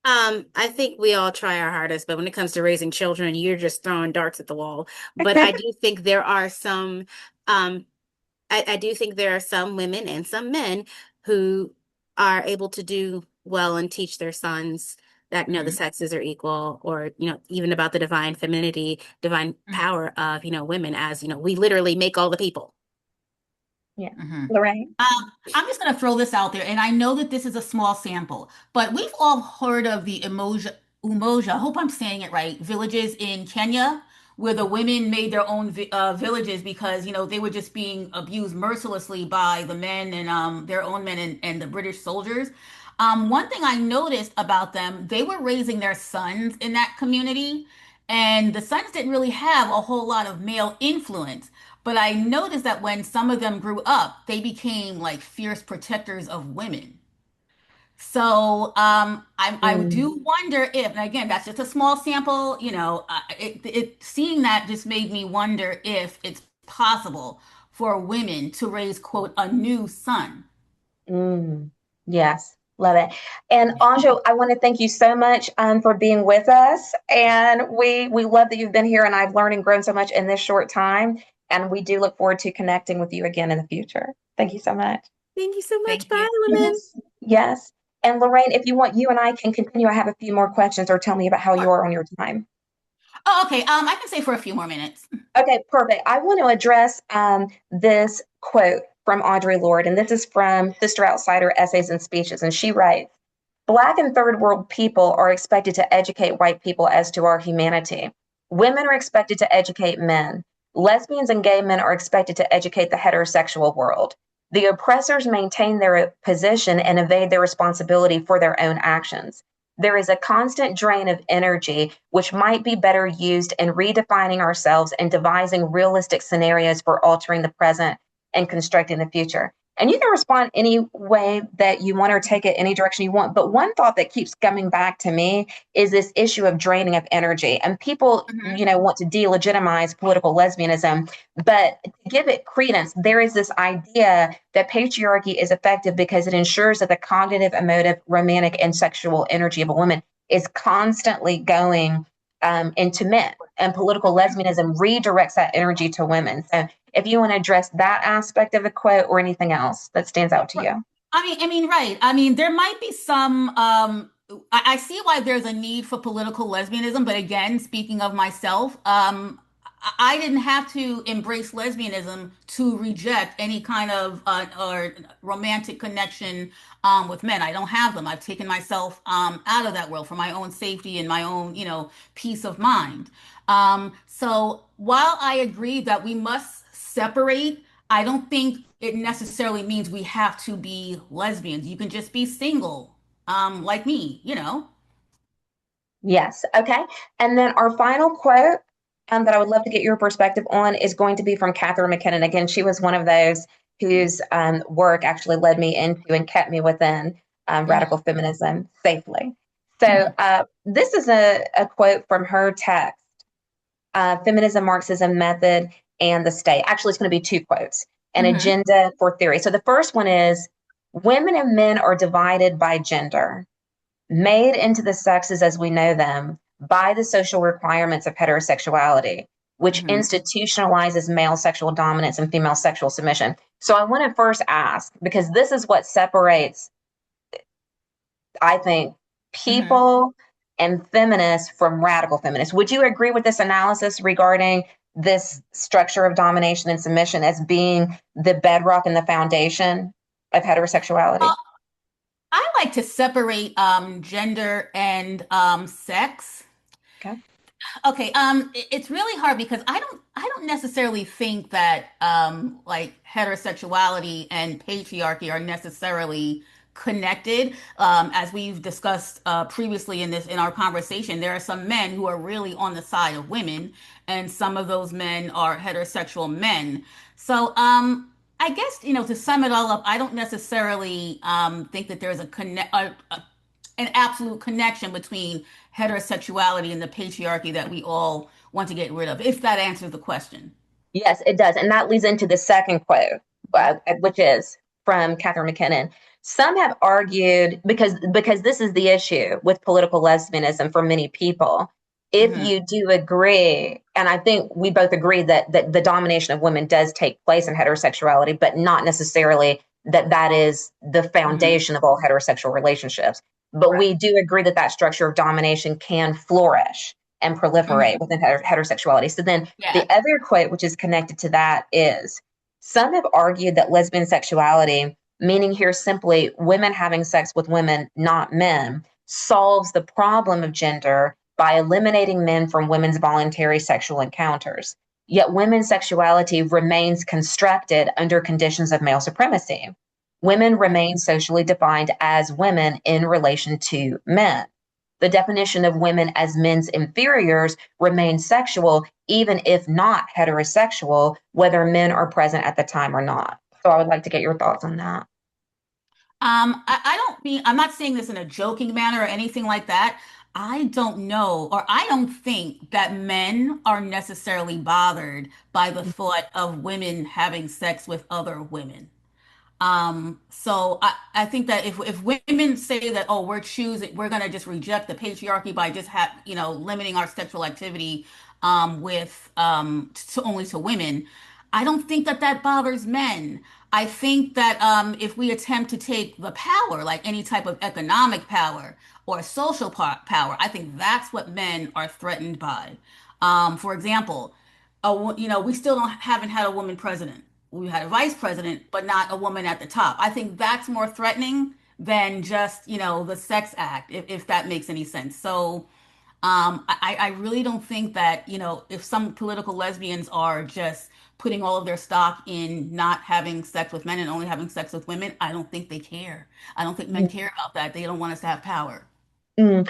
[SPEAKER 2] I think we all try our hardest, but when it comes to raising children, you're just throwing darts at the wall. But I do think there are some, um, I do think there are some women and some men who are able to do well and teach their sons that, the
[SPEAKER 3] Mhm.
[SPEAKER 2] sexes are equal, or, even about the divine femininity, divine power of, women as, we literally make all the people.
[SPEAKER 1] Yeah.
[SPEAKER 3] Mhm.
[SPEAKER 1] Lorraine?
[SPEAKER 3] I'm just going to throw this out there, and I know that this is a small sample, but we've all heard of the Umoja, I hope I'm saying it right, villages in Kenya, where the women made their own villages because, they were just being abused mercilessly by the men and their own men and the British soldiers. One thing I noticed about them, they were raising their sons in that community, and the sons didn't really have a whole lot of male influence. But I noticed that when some of them grew up, they became like fierce protectors of women. So I
[SPEAKER 1] Mm,
[SPEAKER 3] do wonder if, and again, that's just a small sample, seeing that just made me wonder if it's possible for women to raise, quote, a new son.
[SPEAKER 1] mm, yes, love it. And Anjo, I want to thank you so much for being with us. And we love that you've been here, and I've learned and grown so much in this short time. And we do look forward to connecting with you again in the future. Thank you so much.
[SPEAKER 2] Thank you so much.
[SPEAKER 3] Thank you.
[SPEAKER 2] Bye, women.
[SPEAKER 1] Yes. Yes. And Lorraine, if you want, you and I can continue. I have a few more questions, or tell me about how you
[SPEAKER 3] Sure.
[SPEAKER 1] are on your time.
[SPEAKER 3] Oh, okay. I can stay for a few more minutes.
[SPEAKER 1] Okay, perfect. I want to address this quote from Audre Lorde, and this is from Sister Outsider Essays and Speeches. And she writes, Black and third world people are expected to educate white people as to our humanity. Women are expected to educate men. Lesbians and gay men are expected to educate the heterosexual world. The oppressors maintain their position and evade their responsibility for their own actions. There is a constant drain of energy, which might be better used in redefining ourselves and devising realistic scenarios for altering the present and constructing the future. And you can respond any way that you want or take it any direction you want. But one thought that keeps coming back to me is this issue of draining of energy. And people,
[SPEAKER 3] Mhm.
[SPEAKER 1] want to delegitimize political lesbianism, but to give it credence, there is this idea that patriarchy is effective because it ensures that the cognitive, emotive, romantic, and sexual energy of a woman is constantly going into men. And political lesbianism redirects that energy to women. So if you want to address that aspect of the quote or anything else that stands out to you.
[SPEAKER 3] Right. I mean, there might be some, I see why there's a need for political lesbianism, but again, speaking of myself, I didn't have to embrace lesbianism to reject any kind of or romantic connection with men. I don't have them. I've taken myself out of that world for my own safety and my own, peace of mind. So while I agree that we must separate, I don't think it necessarily means we have to be lesbians. You can just be single, like me.
[SPEAKER 1] Yes. Okay. And then our final quote that I would love to get your perspective on is going to be from Catherine McKinnon. Again, she was one of those whose work actually led me into and kept me within radical
[SPEAKER 3] Mhm,
[SPEAKER 1] feminism safely. So
[SPEAKER 3] mhm,
[SPEAKER 1] this is a quote from her text, Feminism, Marxism, Method, and the State. Actually, it's going to be two quotes, An
[SPEAKER 3] mhm.
[SPEAKER 1] Agenda for Theory. So the first one is, women and men are divided by gender, made into the sexes as we know them by the social requirements of heterosexuality, which
[SPEAKER 3] Mhm.
[SPEAKER 1] institutionalizes male sexual dominance and female sexual submission. So I want to first ask, because this is what separates, I think,
[SPEAKER 3] Mhm.
[SPEAKER 1] people and feminists from radical feminists. Would you agree with this analysis regarding this structure of domination and submission as being the bedrock and the foundation of
[SPEAKER 3] Uh,
[SPEAKER 1] heterosexuality?
[SPEAKER 3] I like to separate gender and sex.
[SPEAKER 1] Okay.
[SPEAKER 3] Okay, it's really hard because I don't necessarily think that like heterosexuality and patriarchy are necessarily connected. As we've discussed previously in our conversation, there are some men who are really on the side of women, and some of those men are heterosexual men. So I guess, to sum it all up, I don't necessarily think that there's an absolute connection between heterosexuality and the patriarchy that we all want to get rid of, if that answers the question.
[SPEAKER 1] Yes, it does. And that leads into the second quote, which is from Catherine McKinnon. Some have argued, because this is the issue with political lesbianism for many people. If
[SPEAKER 3] Hmm.
[SPEAKER 1] you do agree, and I think we both agree that the domination of women does take place in heterosexuality, but not necessarily that is the
[SPEAKER 3] Hmm.
[SPEAKER 1] foundation of all heterosexual relationships. But
[SPEAKER 3] Right.
[SPEAKER 1] we do agree that structure of domination can flourish and proliferate
[SPEAKER 3] Hmm.
[SPEAKER 1] within heterosexuality. So then
[SPEAKER 3] Yeah.
[SPEAKER 1] the other quote, which is connected to that, is some have argued that lesbian sexuality, meaning here simply women having sex with women, not men, solves the problem of gender by eliminating men from women's voluntary sexual encounters. Yet women's sexuality remains constructed under conditions of male supremacy. Women remain socially defined as women in relation to men. The definition of women as men's inferiors remains sexual, even if not heterosexual, whether men are present at the time or not. So I would like to get your thoughts on that.
[SPEAKER 3] I don't mean, I'm not saying this in a joking manner or anything like that. I don't know, or I don't think that men are necessarily bothered by the thought of women having sex with other women. So I think that if women say that, oh, we're gonna just reject the patriarchy by just limiting our sexual activity only to women, I don't think that that bothers men. I think that if we attempt to take the power, like any type of economic power or social power, I think that's what men are threatened by. For example, we still haven't had a woman president. We had a vice president, but not a woman at the top. I think that's more threatening than just, the sex act, if that makes any sense. So, I really don't think that, if some political lesbians are just putting all of their stock in not having sex with men and only having sex with women, I don't think they care. I don't think men care about that. They don't want us to have power.
[SPEAKER 1] Mm,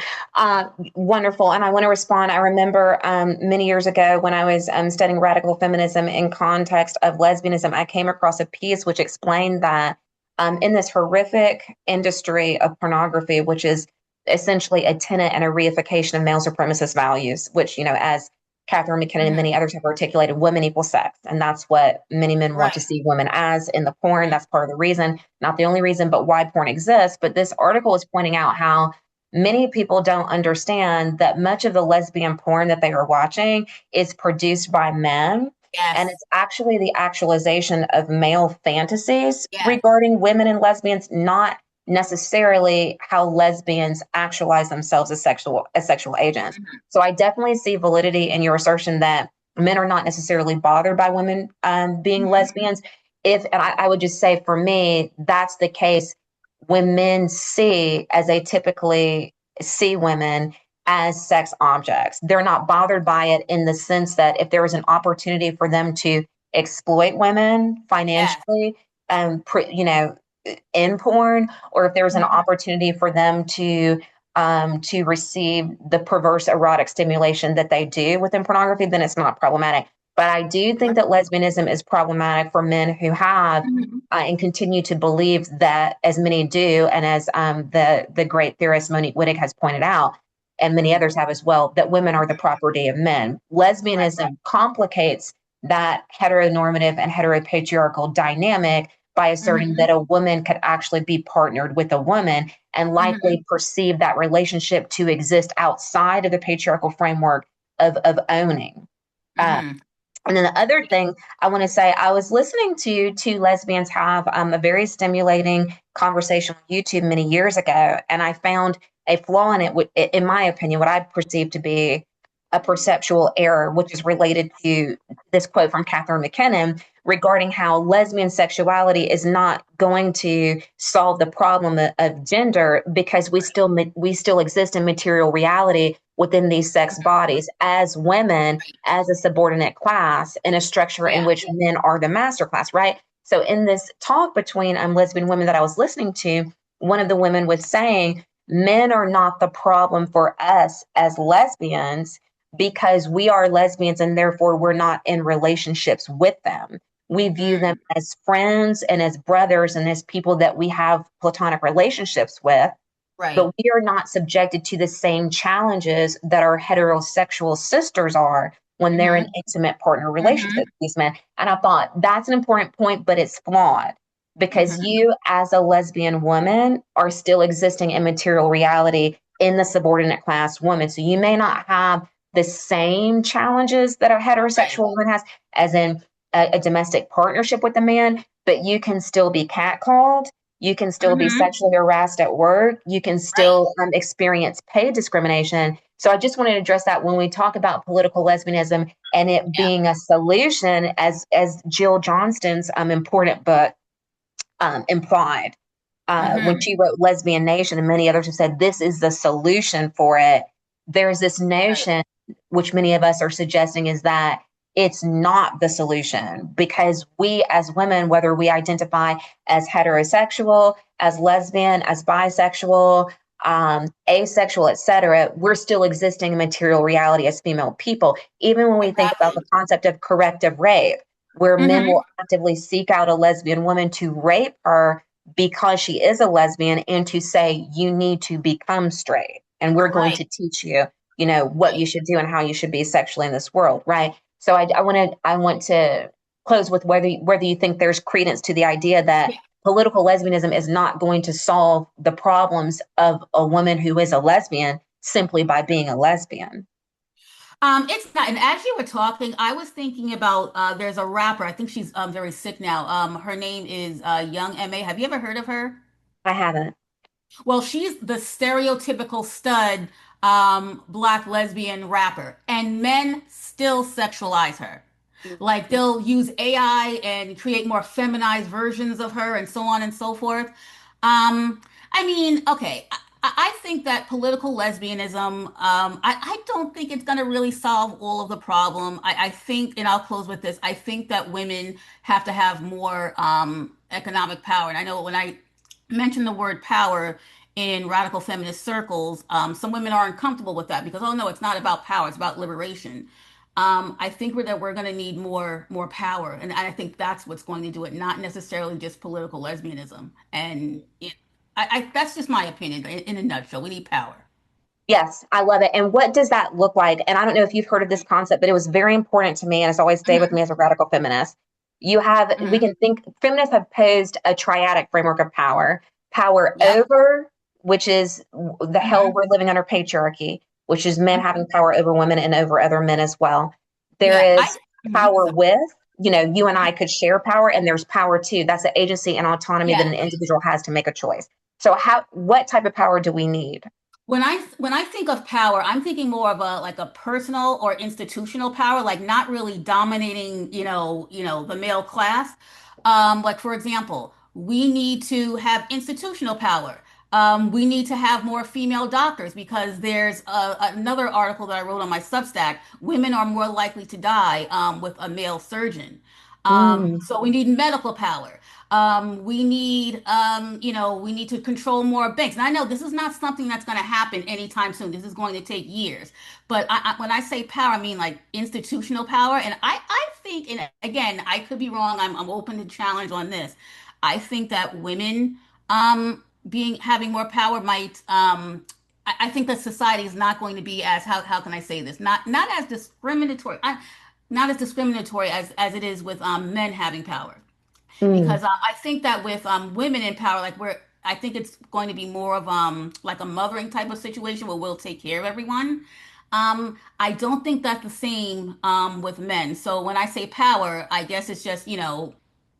[SPEAKER 1] Wonderful. And I want to respond. I remember many years ago when I was studying radical feminism in context of lesbianism, I came across a piece which explained that in this horrific industry of pornography, which is essentially a tenet and a reification of male supremacist values, which, as Catherine McKinnon and
[SPEAKER 3] Mhm.
[SPEAKER 1] many others have articulated, women equal sex. And that's what many men want to
[SPEAKER 3] Right.
[SPEAKER 1] see women as in the porn. That's part of the reason, not the only reason, but why porn exists. But this article is pointing out how many people don't understand that much of the lesbian porn that they are watching is produced by men. And
[SPEAKER 3] Yes.
[SPEAKER 1] it's actually the actualization of male fantasies
[SPEAKER 3] Yes.
[SPEAKER 1] regarding women and lesbians, not necessarily how lesbians actualize themselves as sexual agents.
[SPEAKER 3] Mhm.
[SPEAKER 1] So I definitely see validity in your assertion that men are not necessarily bothered by women being
[SPEAKER 3] Mhm.
[SPEAKER 1] lesbians. I would just say for me, that's the case when men see, as they typically see women, as sex objects. They're not bothered by it in the sense that if there was an opportunity for them to exploit women
[SPEAKER 3] Yes.
[SPEAKER 1] financially, in porn, or if there was an
[SPEAKER 3] Mhm.
[SPEAKER 1] opportunity for them to receive the perverse erotic stimulation that they do within pornography, then it's not problematic. But I do think that lesbianism is problematic for men who have
[SPEAKER 3] Mhm.
[SPEAKER 1] and continue to believe that, as many do, and as the great theorist Monique Wittig has pointed out, and many
[SPEAKER 3] Mhm.
[SPEAKER 1] others have as well, that women are the property of men.
[SPEAKER 3] Right.
[SPEAKER 1] Lesbianism complicates that heteronormative and heteropatriarchal dynamic by asserting that
[SPEAKER 3] Mhm.
[SPEAKER 1] a woman could actually be partnered with a woman and
[SPEAKER 3] Mhm.
[SPEAKER 1] likely perceive that relationship to exist outside of the patriarchal framework of owning. Uh,
[SPEAKER 3] Mhm.
[SPEAKER 1] and then the other thing I want to say, I was listening to two lesbians have a very stimulating conversation on YouTube many years ago, and I found a flaw in it, in my opinion, what I perceive to be a perceptual error, which is related to this quote from Catherine McKinnon regarding how lesbian sexuality is not going to solve the problem of gender because we still exist in material reality within these sex bodies as women, as a subordinate class in a structure in
[SPEAKER 3] Yeah.
[SPEAKER 1] which men are the master class, right? So in this talk between lesbian women that I was listening to, one of the women was saying, men are not the problem for us as lesbians because we are lesbians and therefore we're not in relationships with them. We view them as friends and as brothers and as people that we have platonic relationships with.
[SPEAKER 3] Right.
[SPEAKER 1] But we are not subjected to the same challenges that our heterosexual sisters are when they're in intimate partner relationships with these men. And I thought that's an important point, but it's flawed because you, as a lesbian woman, are still existing in material reality in the subordinate class woman. So you may not have the same challenges that a heterosexual woman has, as in a domestic partnership with a man, but you can still be catcalled. You can still be sexually harassed at work. You can still experience pay discrimination. So I just wanted to address that when we talk about political lesbianism and it being a solution, as Jill Johnston's important book implied when she wrote Lesbian Nation, and many others have said this is the solution for it. There's this notion, which many of us are suggesting, is that it's not the solution because we as women, whether we identify as heterosexual, as lesbian, as bisexual, asexual, etc., we're still existing in material reality as female people. Even when we think about the concept of corrective rape, where men will actively seek out a lesbian woman to rape her because she is a lesbian and to say, you need to become straight and we're going to teach you, you know, what you should do and how you should be sexually in this world. Right. So I want to close with whether you think there's credence to the idea that political lesbianism is not going to solve the problems of a woman who is a lesbian simply by being a lesbian.
[SPEAKER 3] It's not. And as you were talking, I was thinking about there's a rapper. I think she's very sick now. Her name is Young M.A. Have you ever heard of her?
[SPEAKER 1] I haven't.
[SPEAKER 3] Well, she's the stereotypical stud black lesbian rapper, and men still sexualize her. Like they'll use AI and create more feminized versions of her and so on and so forth. I mean, okay, I think that political lesbianism, I don't think it's going to really solve all of the problem. I think, and I'll close with this, I think that women have to have more economic power. And I know when I mention the word power in radical feminist circles, some women are uncomfortable with that because, oh no, it's not about power, it's about liberation. I think that we're going to need more power, and I think that's what's going to do it, not necessarily just political lesbianism. And that's just my opinion in a nutshell. We need power.
[SPEAKER 1] Yes, I love it. And what does that look like? And I don't know if you've heard of this concept, but it was very important to me and it's always stayed with me as a radical feminist. We can think, feminists have posed a triadic framework of power over, which is the hell we're living under patriarchy, which is men having power over women and over other men as well. There is power with, you know, you and I could share power, and there's power too. That's the agency and autonomy that an individual has to make a choice. So what type of power do we need?
[SPEAKER 3] When I think of power, I'm thinking more of a personal or institutional power, like not really dominating, the male class. Like for example, we need to have institutional power. We need to have more female doctors because there's another article that I wrote on my Substack. Women are more likely to die with a male surgeon. So we need medical power. We need to control more banks. And I know this is not something that's going to happen anytime soon. This is going to take years. But when I say power, I mean like institutional power. And I think, and again, I could be wrong. I'm open to challenge on this. I think that women having more power might. I think that society is not going to be as how can I say this? Not as discriminatory. Not as discriminatory as it is with men having power. Because I think that with women in power, I think it's going to be more of like a mothering type of situation where we'll take care of everyone. I don't think that's the same with men. So when I say power, I guess it's just,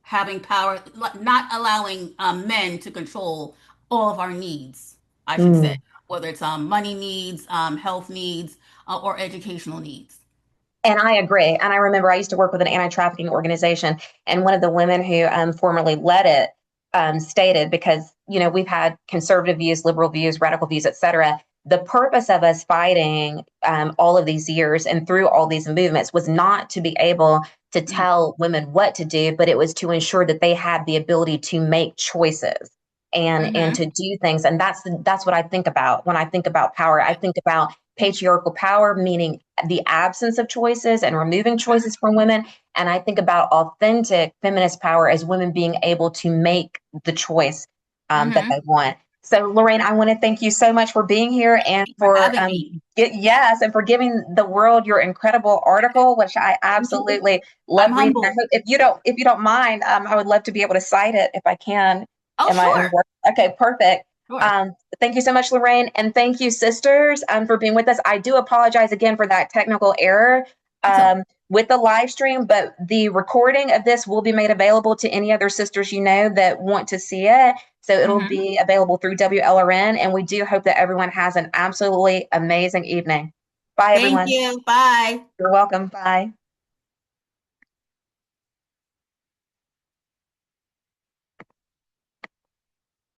[SPEAKER 3] having power, not allowing men to control all of our needs, I should say, whether it's money needs, health needs, or educational needs.
[SPEAKER 1] And I agree. And I remember I used to work with an anti-trafficking organization, and one of the women who formerly led it stated, because, we've had conservative views, liberal views, radical views, et cetera. The purpose of us fighting all of these years and through all these movements was not to be able to tell women what to do, but it was to ensure that they had the ability to make choices. and to do things. And that's what I think about when I think about power. I think about patriarchal power, meaning the absence of choices and removing choices from women. And I think about authentic feminist power as women being able to make the choice that they want. So, Lorraine, I want to thank you so much for being here and
[SPEAKER 3] for
[SPEAKER 1] for
[SPEAKER 3] having me.
[SPEAKER 1] yes, and for giving the world your incredible article, which I absolutely love reading. I hope if you don't mind, I would love to be able to cite it if I can.
[SPEAKER 3] Oh,
[SPEAKER 1] in my own
[SPEAKER 3] sure.
[SPEAKER 1] work. Okay, perfect.
[SPEAKER 3] Sure.
[SPEAKER 1] Thank you so much, Lorraine, and thank you, sisters, for being with us. I do apologize again for that technical error with the live stream, but the recording of this will be made available to any other sisters you know that want to see it. So it'll be available through WLRN, and we do hope that everyone has an absolutely amazing evening. Bye, everyone.
[SPEAKER 3] Thank you. Bye.
[SPEAKER 1] You're welcome. Bye.